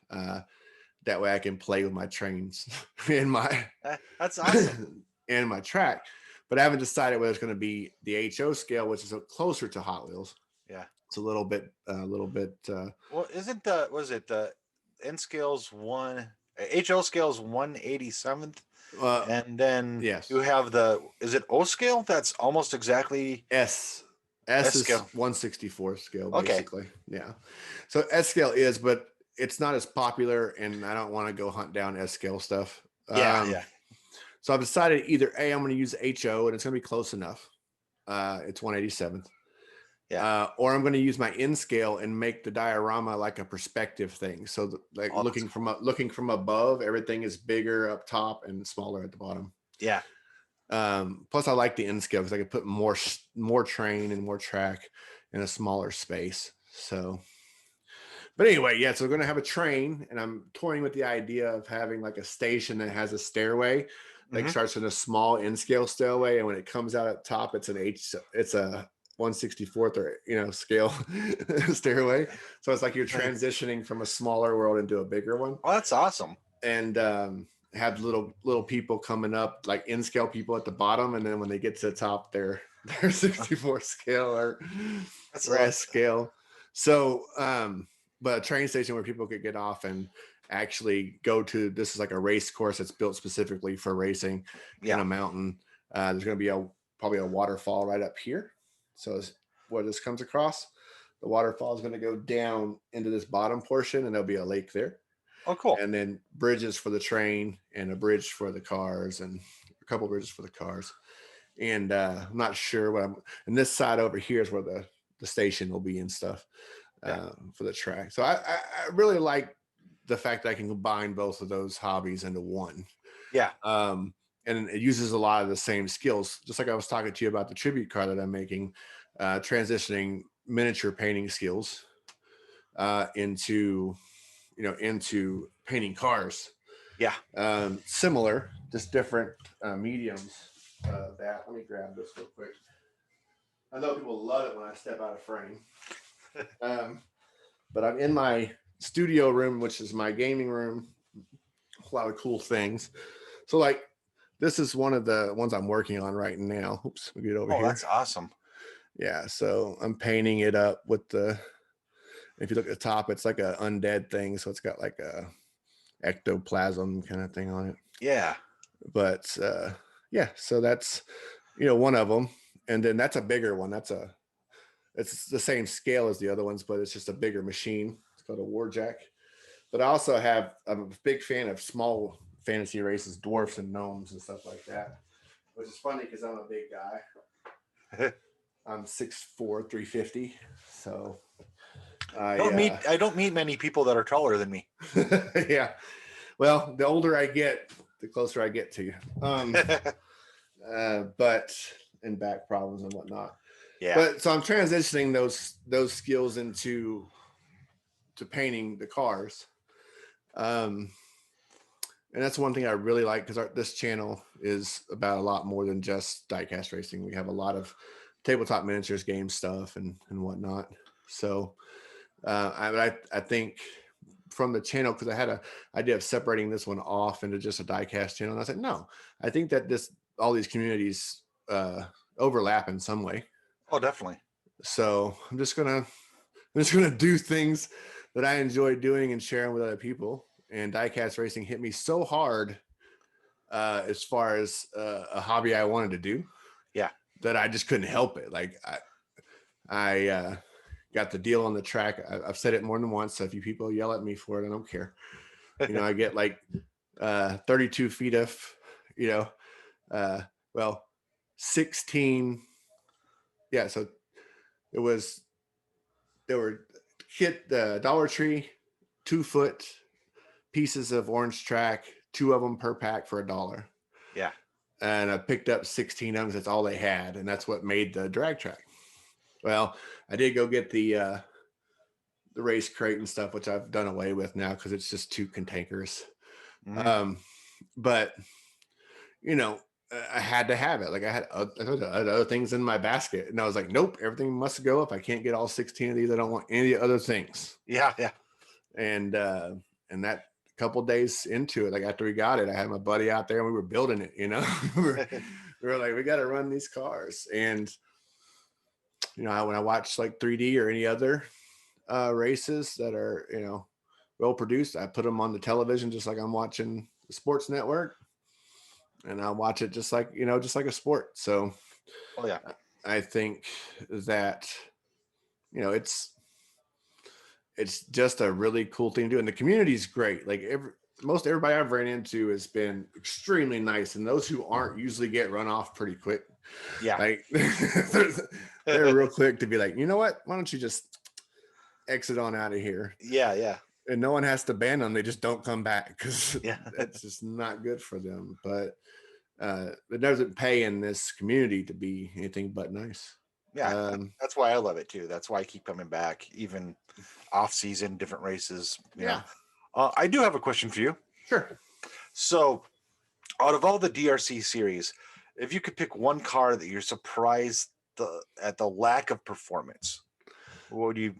That way I can play with my trains in my that's awesome. And my track. But I haven't decided whether it's going to be the HO scale, which is closer to Hot Wheels. Yeah. It's a little bit well, isn't the N scale's HO scale's 187th? And then you have is it O scale? That's almost exactly S is scale. 1/64 scale, basically. Okay. Yeah. So S scale is, but it's not as popular, and I don't want to go hunt down S scale stuff. So I've decided either I'm going to use HO, and it's going to be close enough. It's 1/87th. Yeah. Or I'm going to use my in scale and make the diorama like a perspective thing. So like Oh, looking from above, everything is bigger up top and smaller at the bottom. yeah. Plus I like the in scale because I could put more train and more track in a smaller space. So, but anyway, yeah, so we're going to have a train, and I'm toying with the idea of having like a station that has a stairway, like starts in a small in scale stairway, and when it comes out at top, it's a 1/64th or scale stairway. So it's like you're transitioning from a smaller world into a bigger one. Oh, that's awesome. And have little people coming up, like in scale people at the bottom, and then when they get to the top, they're 64 scale or S scale. So but a train station where people could get off and actually go to, this is like a race course that's built specifically for racing in a mountain. There's going to be probably a waterfall right up here. So where this comes across, the waterfall is going to go down into this bottom portion, and there'll be a lake there. Oh, cool. And then bridges for the train and a bridge for the cars and a couple bridges for the cars. And I'm not sure and this side over here is where the station will be and stuff for the track. So I really like the fact that I can combine both of those hobbies into one. Yeah. And it uses a lot of the same skills, just like I was talking to you about the tribute car that I'm making, transitioning miniature painting skills into painting cars. Yeah. Similar, just different mediums of that. Let me grab this real quick. I know people love it when I step out of frame. But I'm in my studio room, which is my gaming room. A lot of cool things. So like, this is one of the ones I'm working on right now. Oops, we get over here. Oh, that's awesome. Yeah, so I'm painting it up with if you look at the top, it's like a undead thing. So it's got like a ectoplasm kind of thing on it. Yeah. But so that's, one of them. And then that's a bigger one. It's the same scale as the other ones, but it's just a bigger machine. It's called a Warjack. But I also I'm a big fan of small fantasy races, dwarfs and gnomes and stuff like that, which is funny because I'm a big guy. I'm 6'4", 350. So I don't meet many people that are taller than me. Yeah. Well, the older I get, the closer I get to you. But and back problems and whatnot. Yeah. But so I'm transitioning those skills into painting the cars. And that's one thing I really like, because this channel is about a lot more than just diecast racing. We have a lot of tabletop miniatures, game stuff, and whatnot. So I think from the channel, because I had an idea of separating this one off into just a diecast channel, and I said no. I think that all these communities overlap in some way. Oh, definitely. So I'm just gonna do things that I enjoy doing and sharing with other people. And diecast racing hit me so hard as far as a hobby I wanted to do. Yeah. That I just couldn't help it. Like I got the deal on the track. I've said it more than once. So if you people yell at me for it, I don't care. I get like 32 feet of, 16. Yeah. So there were Dollar Tree 2-foot pieces of orange track, 2 of them per pack for $1. Yeah. And I picked up 16 of them. That's all they had. And that's what made the drag track. Well, I did go get the race crate and stuff, which I've done away with now because it's just too cantankerous. Mm-hmm. But I had to have it. Like I had other things in my basket, and I was like, nope, everything must go up. I can't get all 16 of these. I don't want any other things. Yeah. And that couple days into it, like after we got it, I had my buddy out there and we were building it. we were like, we got to run these cars. And when I watch like 3D or any other races that are well produced, I put them on the television just like I'm watching the sports network. And I'll watch it just like a sport. So, I think that, it's just a really cool thing to do. And the community is great. Like most everybody I've ran into has been extremely nice. And those who aren't usually get run off pretty quick. Yeah. Like they're they're real quick to be like, you know what? Why don't you just exit on out of here? Yeah. And no one has to ban them. They just don't come back because Yeah. that's just not good for them. But it doesn't pay in this community to be anything but nice. Yeah, that's why I love it too. That's why I keep coming back, even off season, different races. Yeah. I do have a question for you. Sure. So, out of all the DRC series, if you could pick one car that you're surprised at the lack of performance, what would you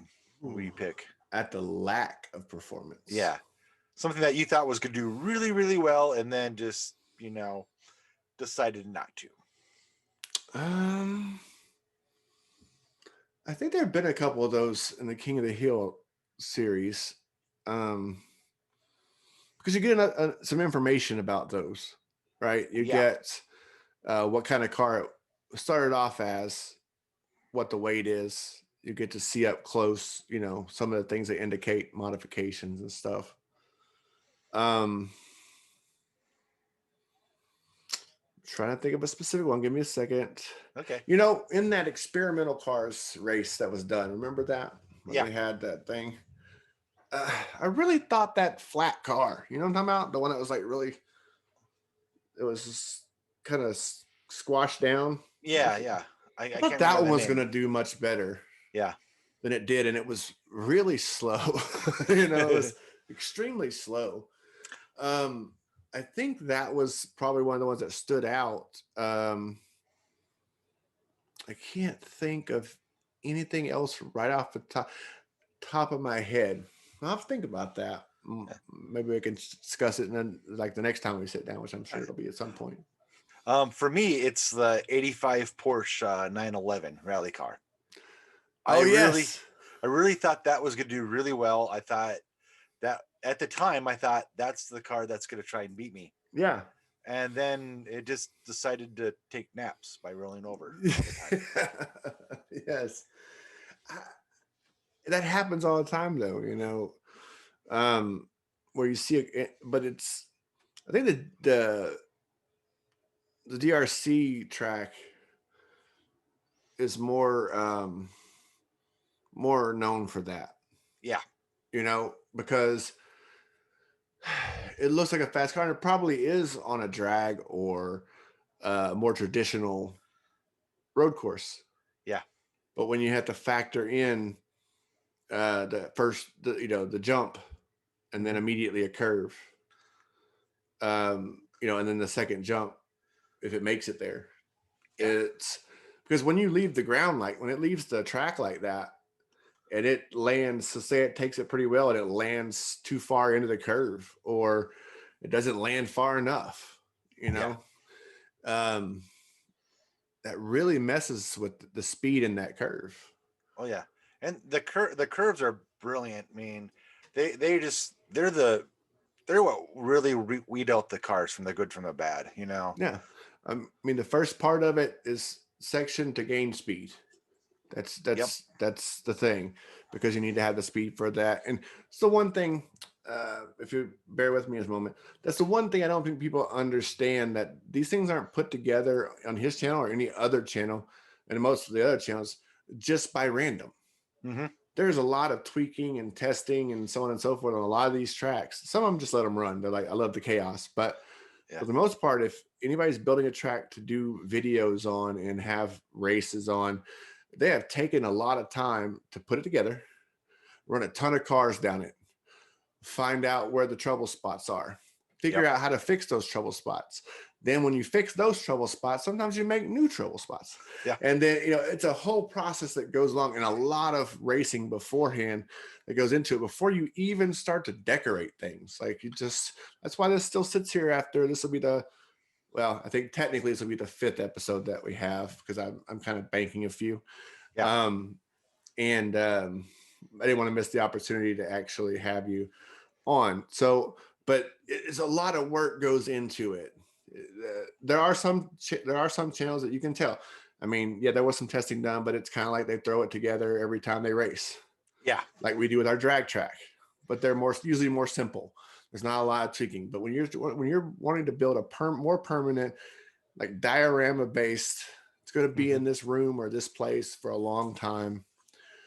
pick? At the lack of performance. Yeah, something that you thought was going to do really, really well, and then just decided not to. I think there have been a couple of those in the King of the Hill series, because you get some information about those, right? You get what kind of car it started off as, what the weight is. You get to see up close, some of the things that indicate modifications and stuff. Trying to think of a specific one. Give me a second. Okay. In that experimental cars race that was done, remember that? When they had that thing. I really thought that flat car, you know what I'm talking about? The one that was like really, it was just kind of squashed down. Yeah. I thought that one was going to do much better. Yeah. Than it did. And it was really slow. It was extremely slow. I think that was probably one of the ones that stood out. I can't think of anything else right off the top of my head. I'll have to think about that. Maybe we can discuss it, and then like the next time we sit down, which I'm sure it'll be at some point. For me, it's the '85 Porsche 911 rally car. I really thought that was going to do really well. I thought that at the time, I thought that's the car that's going to try and beat me. Yeah. And then it just decided to take naps by rolling over. Yes. That happens all the time though, where you see it, but I think the DRC track is more known for that. Yeah. Because it looks like a fast car, and it probably is on a drag or a more traditional road course. Yeah. But when you have to factor in the jump and then immediately a curve, and then the second jump, if it makes it there, it's because when you leave the ground, like when it leaves the track like that, and it lands, so say it takes it pretty well and it lands too far into the curve, or it doesn't land far enough, that really messes with the speed in that curve. Oh yeah. And the curves are brilliant. I mean, they're what really weed out the cars from the good from the bad, Yeah. I mean, the first part of it is section to gain speed. That's the thing, because you need to have the speed for that. And it's the one thing, if you bear with me a moment, that's the one thing I don't think people understand, that these things aren't put together on his channel or any other channel, and most of the other channels, just by random. Mm-hmm. There's a lot of tweaking and testing and so on and so forth on a lot of these tracks. Some of them just let them run. They're like, I love the chaos. But for the most part, if anybody's building a track to do videos on and have races on, they have taken a lot of time to put it together, run a ton of cars down it, find out where the trouble spots are, figure out how to fix those trouble spots. Then when you fix those trouble spots, sometimes you make new trouble spots. Yeah. And then, it's a whole process that goes along, and a lot of racing beforehand that goes into it before you even start to decorate things. Like that's why this still sits here after this will be I think technically this will be the 5th episode that we have, because I'm kind of banking a few. Yeah. I didn't want to miss the opportunity to actually have you on. So, but it's a lot of work goes into it. There are some channels that you can tell. I mean, there was some testing done, but it's kind of like they throw it together every time they race. Yeah. Like we do with our drag track, but they're usually more simple. There's not a lot of tweaking. But when you're wanting to build a more permanent, like diorama based, it's going to be in this room or this place for a long time.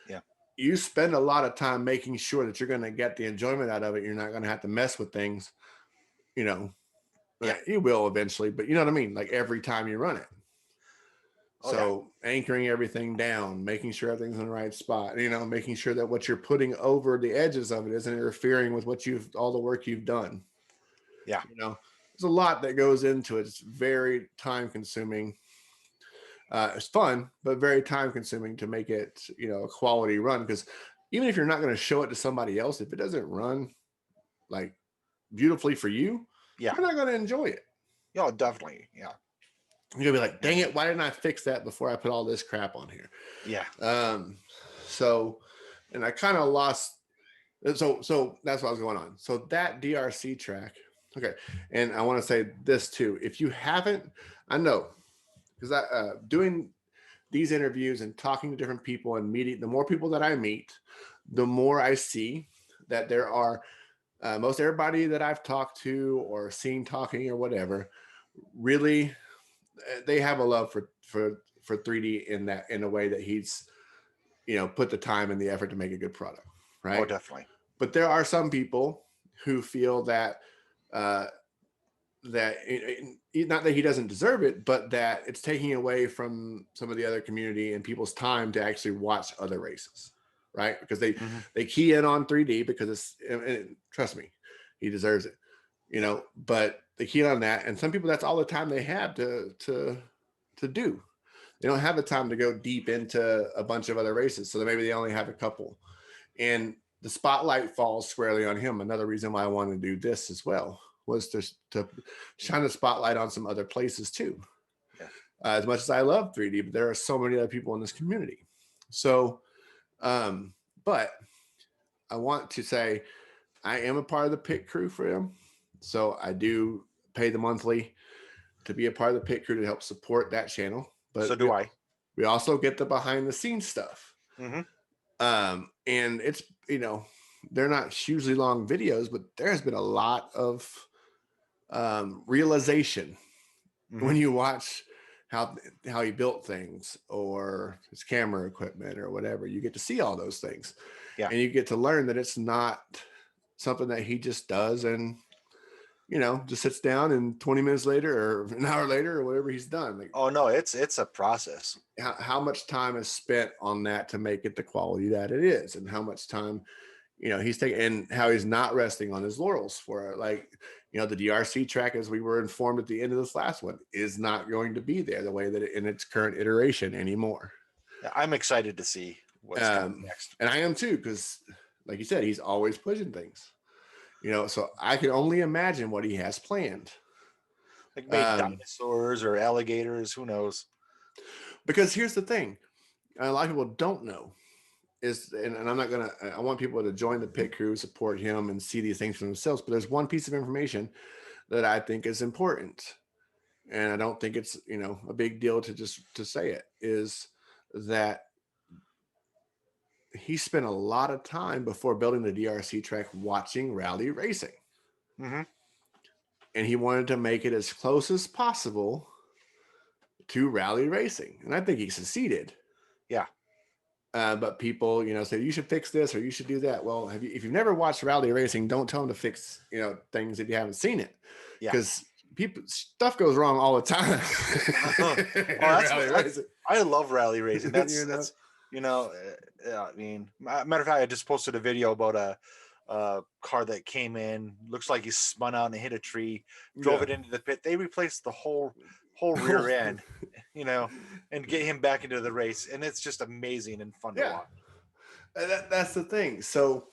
Yeah. You spend a lot of time making sure that you're going to get the enjoyment out of it. You're not going to have to mess with things, you know. Yeah. You will eventually, but you know what I mean? Like every time you run it. Oh, So anchoring everything down, making sure everything's in the right spot, you know, making sure that what you're putting over the edges of it isn't interfering with all the work you've done. Yeah. You know, there's a lot that goes into it. It's very time consuming. It's fun, but very time consuming to make it, you know, a quality run. Because even if you're not going to show it to somebody else, if it doesn't run like beautifully for you, Yeah. you're not going to enjoy it. Oh, definitely. Yeah. You're gonna be like, dang it, why didn't I fix that before I put all this crap on here? Yeah. So, and I kind of lost. So that's what was going on. So that DRC track, okay. And I want to say this too. If you haven't, I know, because I doing these interviews and talking to different people and meeting, the more people that I meet, the more I see that there are most everybody that I've talked to or seen talking or whatever, really, they have a love for 3D in a way that he's, you know, put the time and the effort to make a good product, right? Oh, definitely. But there are some people who feel that that not that he doesn't deserve it, but that it's taking away from some of the other community and people's time to actually watch other races, right? Because they key in on 3D because it's, and trust me, he deserves it, you know. But they key on that, and some people, that's all the time they have to do. They don't have the time to go deep into a bunch of other races, so maybe they only have a couple, and the spotlight falls squarely on him. Another reason why I wanted to do this as well was to shine a spotlight on some other places too. Yeah. As much as I love 3D, but there are so many other people in this community. So, but I want to say I am a part of the pit crew for him. So I do pay the monthly to be a part of the pit crew to help support that channel. But so do I. We also get the behind the scenes stuff. And it's, you know, they're not hugely long videos, but there has been a lot of realization when you watch how he built things or his camera equipment or whatever. You get to see all those things. Yeah. And you get to learn that it's not something that he just does and, you know, just sits down and 20 minutes later or an hour later or whatever he's done. Like, oh no, it's a process. How much time is spent on that to make it the quality that it is, and how much time, you know, he's taking, and how he's not resting on his laurels for it. Like, you know, the DRC track, as we were informed at the end of this last one, is not going to be there the way that in its current iteration anymore. I'm excited to see what's coming next. And I am too, because like you said, he's always pushing things, you know, so I can only imagine what he has planned. Like maybe dinosaurs or alligators, who knows? Because here's the thing, a lot of people don't know is, and I'm not gonna, I want people to join the pit crew, support him, and see these things for themselves. But there's one piece of information that I think is important, and I don't think it's, you know, a big deal to say it, is that he spent a lot of time before building the DRC track watching rally racing. And he wanted to make it as close as possible to rally racing. And I think he succeeded. Yeah. But people, you know, say you should fix this or you should do that. Well, if you've never watched rally racing, don't tell them to fix, you know, things if you haven't seen it. Yeah. Because stuff goes wrong all the time. I love rally racing. That's you know, I mean, matter of fact, I just posted a video about a car that came in, looks like he spun out and hit a tree, drove it into the pit. They replaced the whole rear end, you know, and get him back into the race. And it's just amazing and fun to watch. That's the thing. So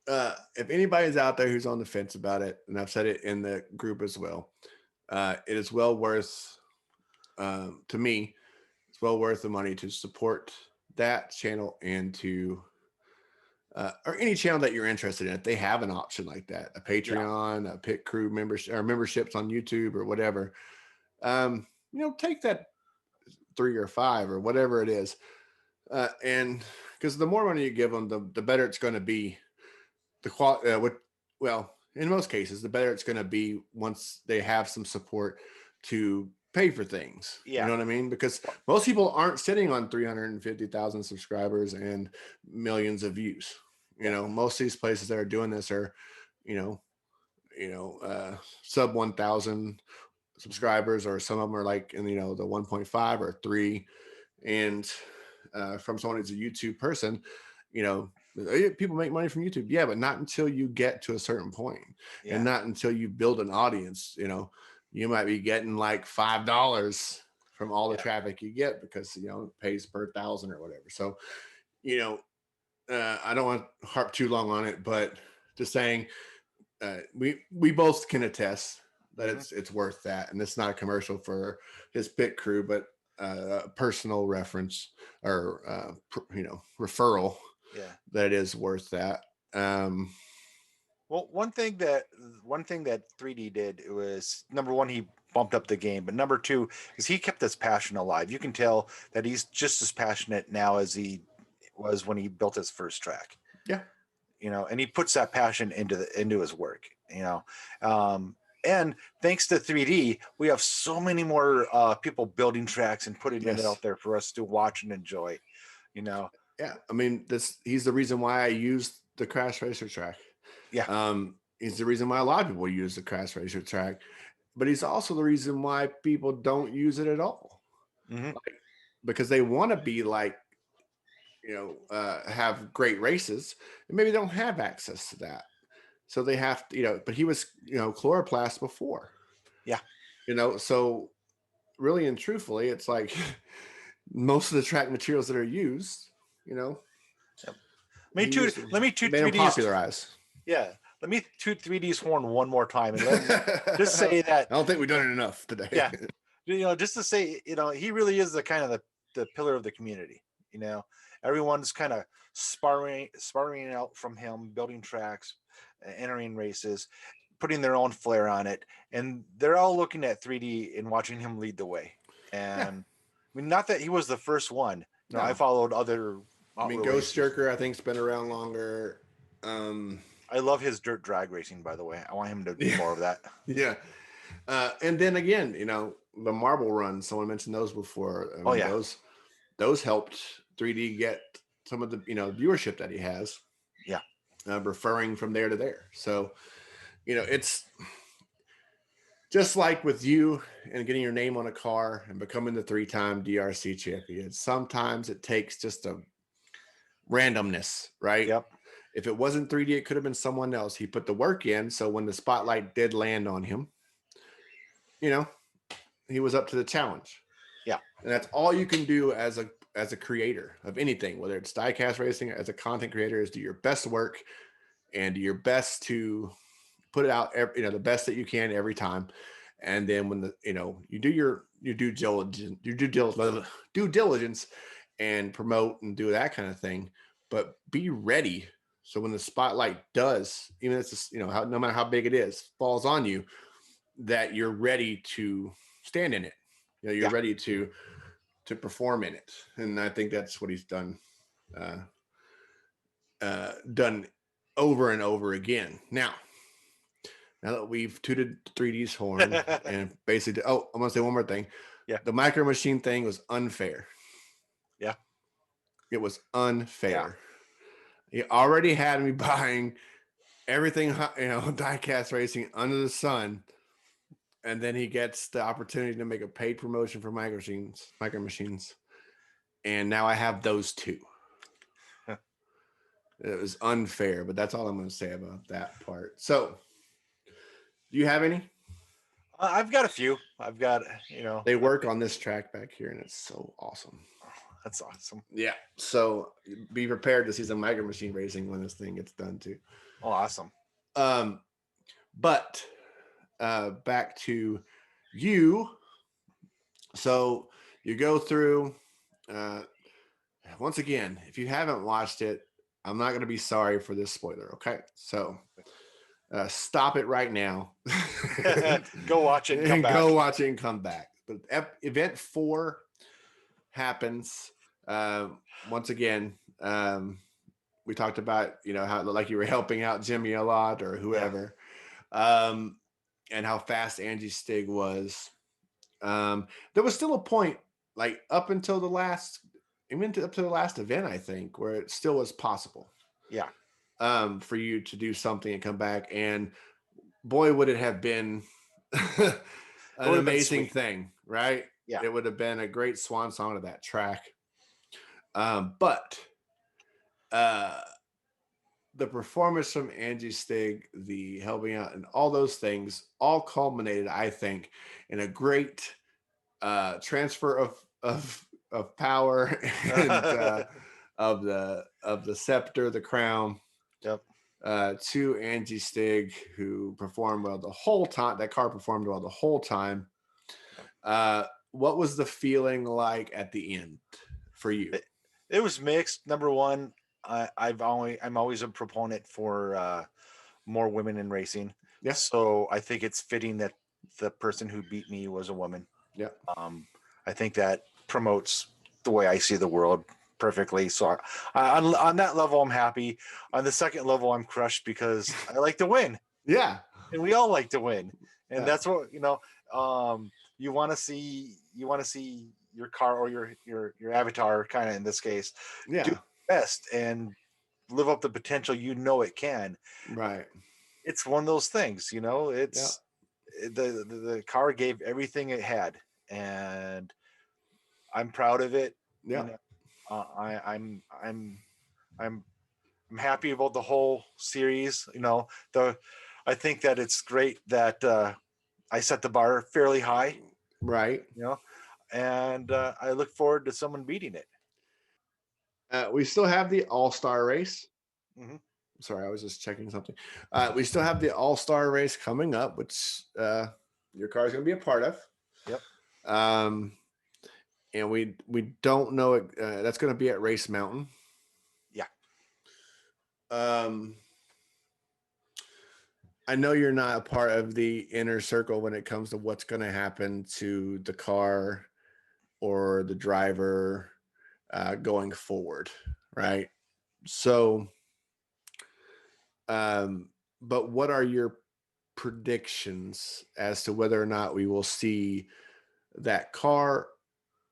if anybody's out there who's on the fence about it, and I've said it in the group as well, it is well worth, to me, it's well worth the money to support that channel and to or any channel that you're interested in. If they have an option like that, a Patreon, a pit crew membership, or memberships on YouTube or whatever, you know, take that 3 or 5 or whatever it is, and because the more money you give them, the better it's going to be. The quality, well, in most cases, the better it's going to be once they have some support to pay for things. Yeah. You know what I mean? Because most people aren't sitting on 350,000 subscribers and millions of views. You know, most of these places that are doing this are, you know, sub 1,000 subscribers, or some of them are like in, you know, the 1.5 or 3. And from someone who's a YouTube person, you know, people make money from YouTube. Yeah, but not until you get to a certain point, and not until you build an audience. You know, you might be getting like $5 from all the traffic you get because, you know, it pays per thousand or whatever. So, you know, I don't want to harp too long on it, but just saying, we both can attest that it's worth that, and it's not a commercial for his pit crew, but personal reference or you know, referral. That it is worth that. Well, one thing that 3D did was, number one, he bumped up the game, but number two is he kept his passion alive. You can tell that he's just as passionate now as he was when he built his first track. Yeah. You know, and he puts that passion into his work, you know. And thanks to 3D, we have so many more people building tracks and putting it out there for us to watch and enjoy, you know. Yeah, I mean, he's the reason why I used the Crash Racer track. Yeah. He's the reason why a lot of people use the Crash Racer track, but he's also the reason why people don't use it at all. Like, because they want to be like, you know, have great races, and maybe they don't have access to that. So they have to, you know, but he was, you know, chloroplast before. Yeah. You know, so really and truthfully, it's like most of the track materials that are used, you know. Let me toot 3D's popularize. Yeah. Let me toot 3D's horn one more time and just say that I don't think we've done it enough today. Yeah. You know, just to say, you know, he really is the kind of the pillar of the community. You know, everyone's kind of sparring out from him, building tracks, entering races, putting their own flair on it, and they're all looking at 3D and watching him lead the way. And I mean, not that he was the first one. No, I followed other. I mean, Ghost Jerker, I think, has been around longer. I love his dirt drag racing, by the way. I want him to do more of that. Yeah. And then again, you know, the marble runs, someone mentioned those before. I mean, those helped 3D get some of the, you know, viewership that he has. Yeah. Referring from there to there. So, you know, it's just like with you and getting your name on a car and becoming the 3-time DRC champion. Sometimes it takes just a randomness, right? Yep. If it wasn't 3D, it could have been someone else. He put the work in, so when the spotlight did land on him, you know, he was up to the challenge. Yeah. And that's all you can do as a creator of anything, whether it's diecast racing, as a content creator, is do your best work and do your best to put it out, you know, the best that you can every time. And then when you do your due diligence and promote and do that kind of thing, but be ready. So when the spotlight does, even if it's just, you know, no matter how big it is, falls on you, that you're ready to stand in it. You know, you're ready to perform in it. And I think that's what he's done over and over again. Now that we've tooted 3D's horn and basically, I'm going to say one more thing. Yeah. The Micro Machine thing was unfair. Yeah. It was unfair. Yeah. He already had me buying everything, you know, diecast racing under the sun. And then he gets the opportunity to make a paid promotion for Micro Machines. And now I have those two. It was unfair, but that's all I'm going to say about that part. So, do you have any? I've got a few. I've got, you know. They work on this track back here, and it's so awesome. That's awesome. Yeah. So, be prepared to see some Micro Machine racing when this thing gets done, too. Oh, awesome. But back to you. So, you go through, once again, if you haven't watched it, I'm not going to be sorry for this spoiler, okay? So, stop it right now. Go watch it and come back. Go watch it and come back. But event 4 happens. Once again, we talked about, you know, how like you were helping out Jimmy a lot or whoever, and how fast Angie Stig was. There was still a point, like up until the last, up to the last event, I think, where it still was possible Yeah. for you to do something and come back. And boy, would it have been It an would have been amazing sweet. thing, right? Yeah. It would have been a great swan song of that track. But uh, the performance from Angie Stig, the helping out, and all those things all culminated, I think, in a great transfer of power and of the scepter, the crown, Yep. to Angie Stig, who performed well the whole time. That car performed well the whole time. What was the feeling like at the end for you? It was mixed. Number one, I'm always a proponent for more women in racing. Yeah. So I think it's fitting that the person who beat me was a woman. Yeah. I think that promotes the way I see the world perfectly. So on that level, I'm happy. On the second level, I'm crushed because I like to win. Yeah. And we all like to win. And Yeah. that's what, you want to see your car or your avatar, kind of in this case, Yeah. do best and live up the potential it can. Right. It's one of those things, it's the car gave everything it had, and I'm proud of it. Yeah. I'm happy about the whole series. I think that it's great that I set the bar fairly high. Right. And I look forward to someone beating it. We still have the All-Star race. Mm-hmm. Sorry, I was just checking something. We still have the All-Star race coming up, which your car is going to be a part of. Yep. And we don't know it. That's going to be at Race Mountain. Yeah. I know you're not a part of the inner circle when it comes to what's going to happen to the car or the driver going forward, right? So, but what are your predictions as to whether or not we will see that car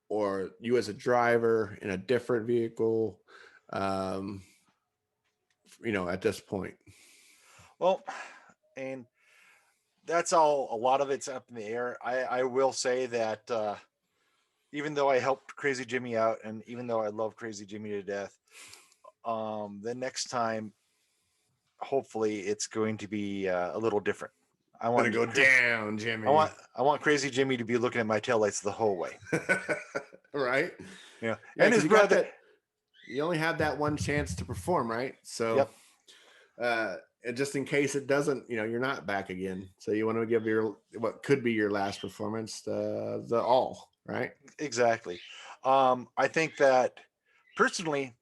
or you as a driver in a different vehicle, at this point? Well, and that's all. A lot of it's up in the air. I will say that even though I helped Crazy Jimmy out, and even though I love Crazy Jimmy to death, the next time, hopefully, it's going to be a little different. I want to go down, Jimmy. I want Crazy Jimmy to be looking at my taillights the whole way. Right. Yeah. And his brother. You only have that one chance to perform, right? So, yep. And just in case it doesn't, you're not back again. So you want to give what could be your last performance the all, right? Exactly. I think that personally,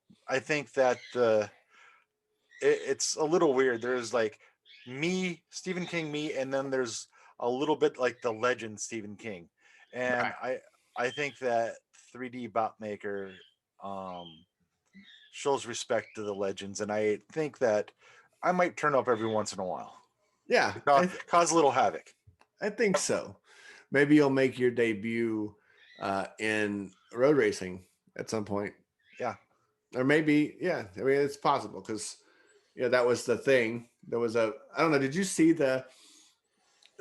it's a little weird. There's like me, Stephen King, me, and then there's a little bit like the legend Stephen King. And right. I think that 3D Bot Maker shows respect to the legends, and I think that I might turn up every once in a while. Yeah. Cause a little havoc. I think so. Maybe you'll make your debut in road racing at some point. Yeah. Or maybe, yeah. I mean, it's possible because, that was the thing. There was I don't know. Did you see I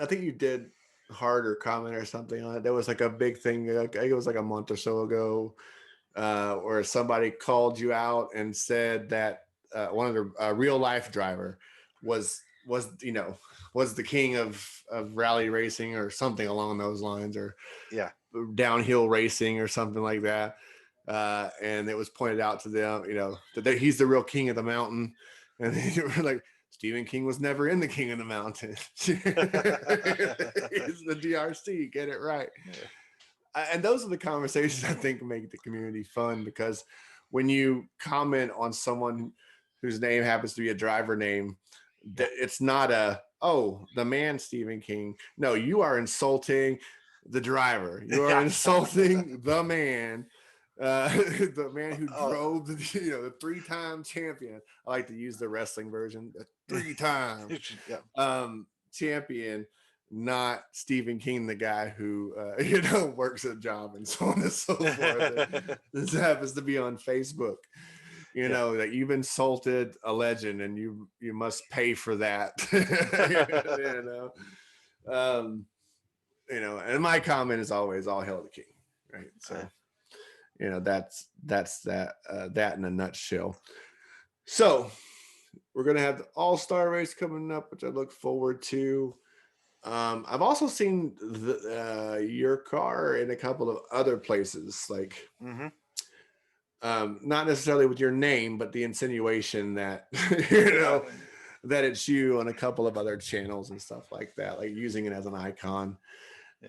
think you did harder comment or something on it. There was like a big thing. I think it was like a month or so ago where somebody called you out and said that one of the real life driver was the king of rally racing or something along those lines, or downhill racing or something like that. And it was pointed out to them, that he's the real king of the mountain. And they were like, Stephen King was never in the King of the Mountain. He's the DRC. Get it right. Yeah. And those are the conversations I think make the community fun, because when you comment on someone whose name happens to be a driver name, it's not the man Stephen King. No, you are insulting the driver. You are insulting the man. The man who drove the 3-time champion. I like to use the wrestling version, the 3-time champion not Stephen King, the guy who works a job and so on and so forth. This happens to be on Facebook. That you've insulted a legend and you must pay for that. And my comment is always all hail the king, right? So that's that in a nutshell. So we're gonna have the all-star race coming up, which I look forward to. I've also seen your car in a couple of other places, like not necessarily with your name, but the insinuation that that it's you on a couple of other channels and stuff like that, like using it as an icon.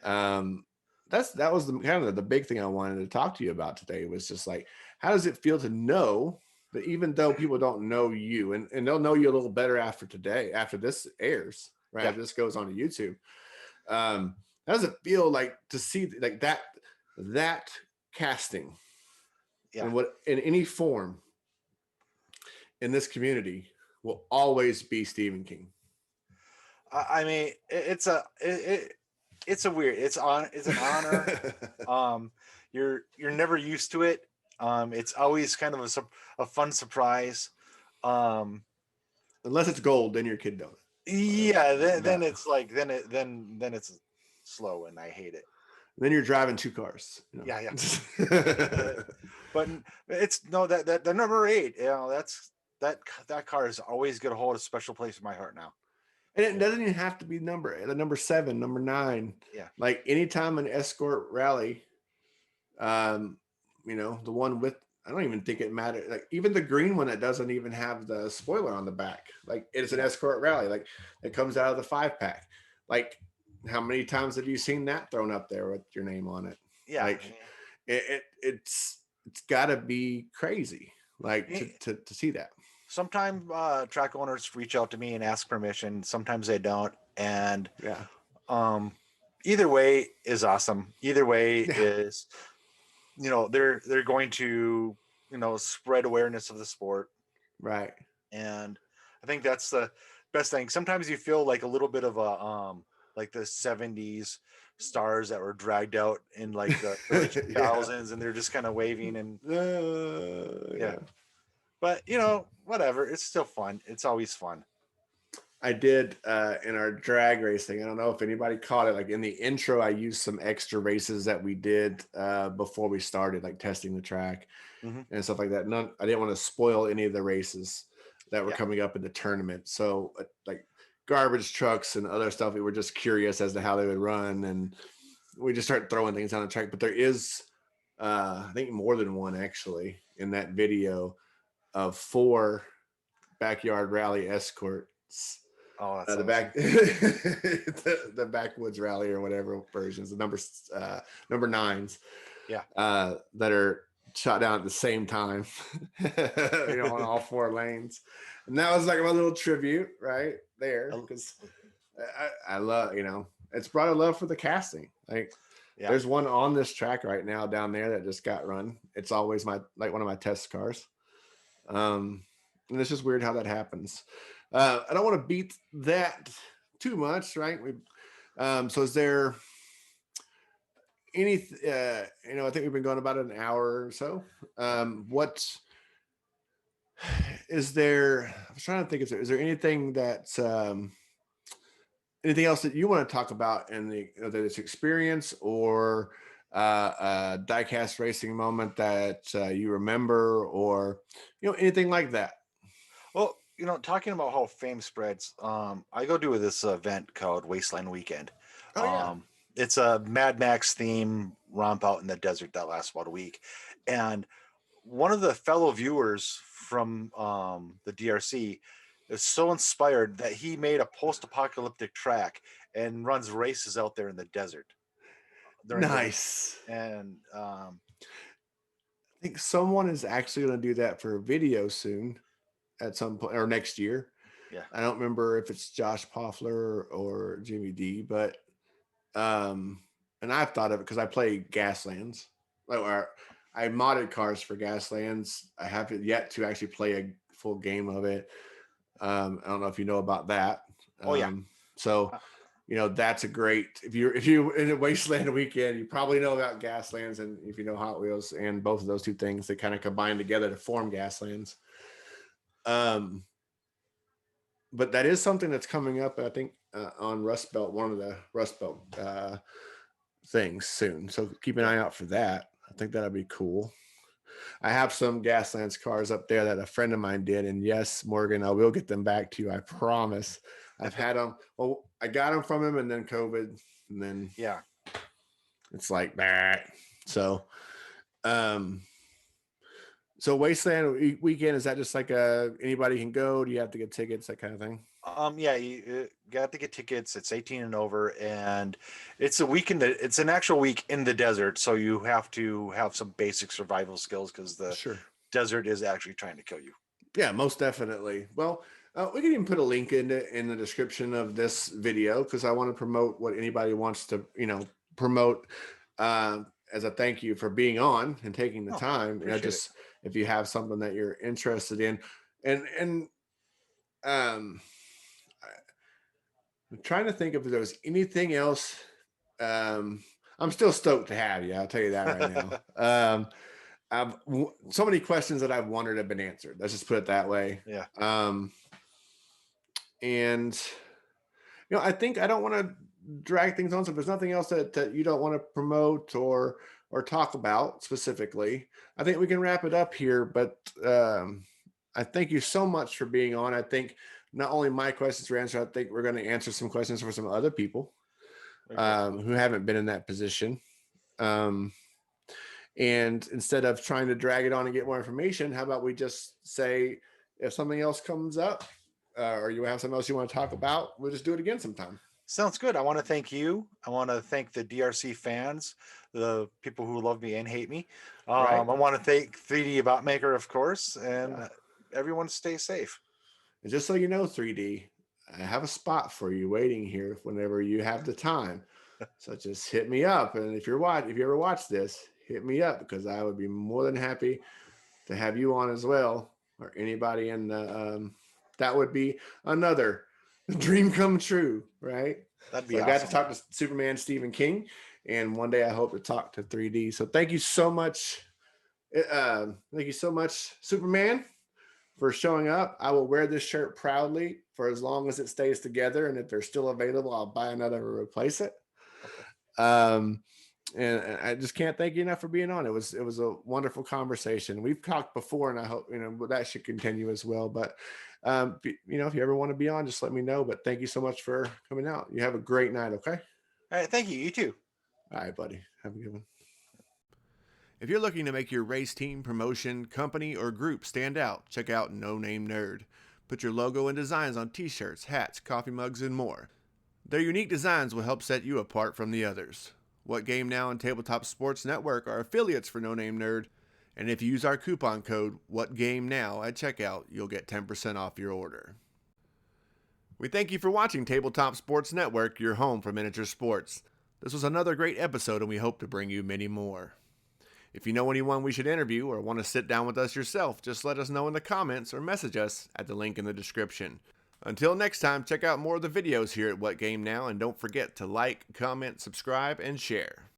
That was the big thing I wanted to talk to you about today, was just like, how does it feel to know that even though people don't know you, and they'll know you a little better after this airs, right? If this goes on to YouTube, how does it feel like to see like that casting and what in any form in this community will always be Stephen King? I mean, it's an honor. You're never used to it. It's always kind of a fun surprise. Unless it's gold, then your kid don't. Then it's like then it's slow and I hate it. Then you're driving two cars. Yeah. But it's that number 8. That car is always going to hold a special place in my heart now. And it doesn't even have to be number 7, number 9. Yeah. Like anytime an escort rally, the one with, I don't even think it matters. Like even the green one that doesn't even have the spoiler on the back, like it's an escort rally, like it comes out of the 5-pack. Like how many times have you seen that thrown up there with your name on it? Yeah. Like it's got to be crazy, like to see that. Sometimes track owners reach out to me and ask permission. Sometimes they don't. And either way is awesome. Either way is, they're going to, spread awareness of the sport. Right. And I think that's the best thing. Sometimes you feel like a little bit of a, like the 70s stars that were dragged out in like the early 2000s and they're just kind of waving and But whatever, it's still fun. It's always fun. I did in our drag racing. I don't know if anybody caught it. Like in the intro, I used some extra races that we did before we started, like testing the track and stuff like that. I didn't want to spoil any of the races that were coming up in the tournament. So like garbage trucks and other stuff, we were just curious as to how they would run, and we just started throwing things on the track. But there is, I think, more than one actually in that video of 4 backyard rally escorts. Oh, that's the backwoods rally or whatever versions, the number 9s. That are shot down at the same time, on all 4 lanes. And that was like my little tribute right there, because I love, it's brought a love for the casting. Like there's one on this track right now down there that just got run. It's always one of my test cars. And it's just weird how that happens. I don't want to beat that too much, right? So is there any, I think we've been going about an hour or so. What is there? I was trying to think, is there anything that's, anything else that you want to talk about in this experience, or diecast racing moment that you remember, or anything like that? Well, talking about how fame spreads, I go do this event called Wasteland Weekend. It's a Mad Max theme romp out in the desert that lasts about a week. And one of the fellow viewers from the DRC is so inspired that he made a post-apocalyptic track and runs races out there in the desert. Nice. And I think someone is actually going to do that for a video soon at some point, or next year. I don't remember if it's Josh Poffler or Jimmy D, but and I've thought of it because I play Gaslands, or I modded cars for Gaslands. I haven't yet to actually play a full game of it. I don't know if you know about that. So that's a great, if you in a Wasteland Weekend, you probably know about Gaslands, and if you know Hot Wheels, and both of those two things, they kind of combine together to form Gaslands. But that is something that's coming up, I think, on Rust Belt, one of the Rust Belt things soon. So keep an eye out for that. I think that'll be cool. I have some Gaslands cars up there that a friend of mine did, and yes, Morgan, I will get them back to you. I promise. I've had them. Well, I got them from him, and then COVID, and then it's like that. So, so Wasteland Weekend, is that just like anybody can go? Do you have to get tickets, that kind of thing? Yeah, you got to get tickets. It's 18 and over, and it's a weekend. It's an actual week in the desert, so you have to have some basic survival skills because the desert is actually trying to kill you. Yeah, most definitely. Well, we can even put a link in the description of this video because I want to promote what anybody wants to, promote as a thank you for being on and taking the time. If you have something that you're interested in, and I'm trying to think if there was anything else. I'm still stoked to have you. I'll tell you that right now. I've so many questions that I've wondered have been answered. Let's just put it that way. Yeah. And I think I don't want to drag things on. So if there's nothing else that you don't want to promote or talk about specifically, I think we can wrap it up here. But I thank you so much for being on. I think not only my questions were answered, I think we're going to answer some questions for some other people who haven't been in that position. And instead of trying to drag it on and get more information, how about we just say, if something else comes up or you have something else you want to talk about, we'll just do it again sometime. Sounds good. I want to thank you. I want to thank the DRC fans, the people who love me and hate me. I want to thank 3D Bot Maker, of course, and everyone stay safe. And just so you know, 3D, I have a spot for you waiting here whenever you have the time. So just hit me up. And if you ever watch this, hit me up because I would be more than happy to have you on as well, or anybody in the, that would be another dream come true, right? That'd be awesome. I got to talk to Superman Stephen King, and one day I hope to talk to 3D. So thank you so much. Thank you so much, Superman, for showing up. I will wear this shirt proudly for as long as it stays together. And if they're still available, I'll buy another and replace it. And I just can't thank you enough for being on. It was a wonderful conversation. We've talked before, and I hope that should continue as well. But if you ever want to be on, just let me know. But thank you so much for coming out. You have a great night. Okay. All right. Thank you. You too. All right, buddy. Have a good one. If you're looking to make your race team, promotion, company, or group stand out, check out No Name Nerd. Put your logo and designs on t-shirts, hats, coffee mugs, and more. Their unique designs will help set you apart from the others. What Game Now and Tabletop Sports Network are affiliates for No Name Nerd, and if you use our coupon code WhatGameNow at checkout, you'll get 10% off your order. We thank you for watching Tabletop Sports Network, your home for miniature sports. This was another great episode, and we hope to bring you many more. If you know anyone we should interview or want to sit down with us yourself, just let us know in the comments or message us at the link in the description. Until next time, check out more of the videos here at What Game Now, and don't forget to like, comment, subscribe, and share.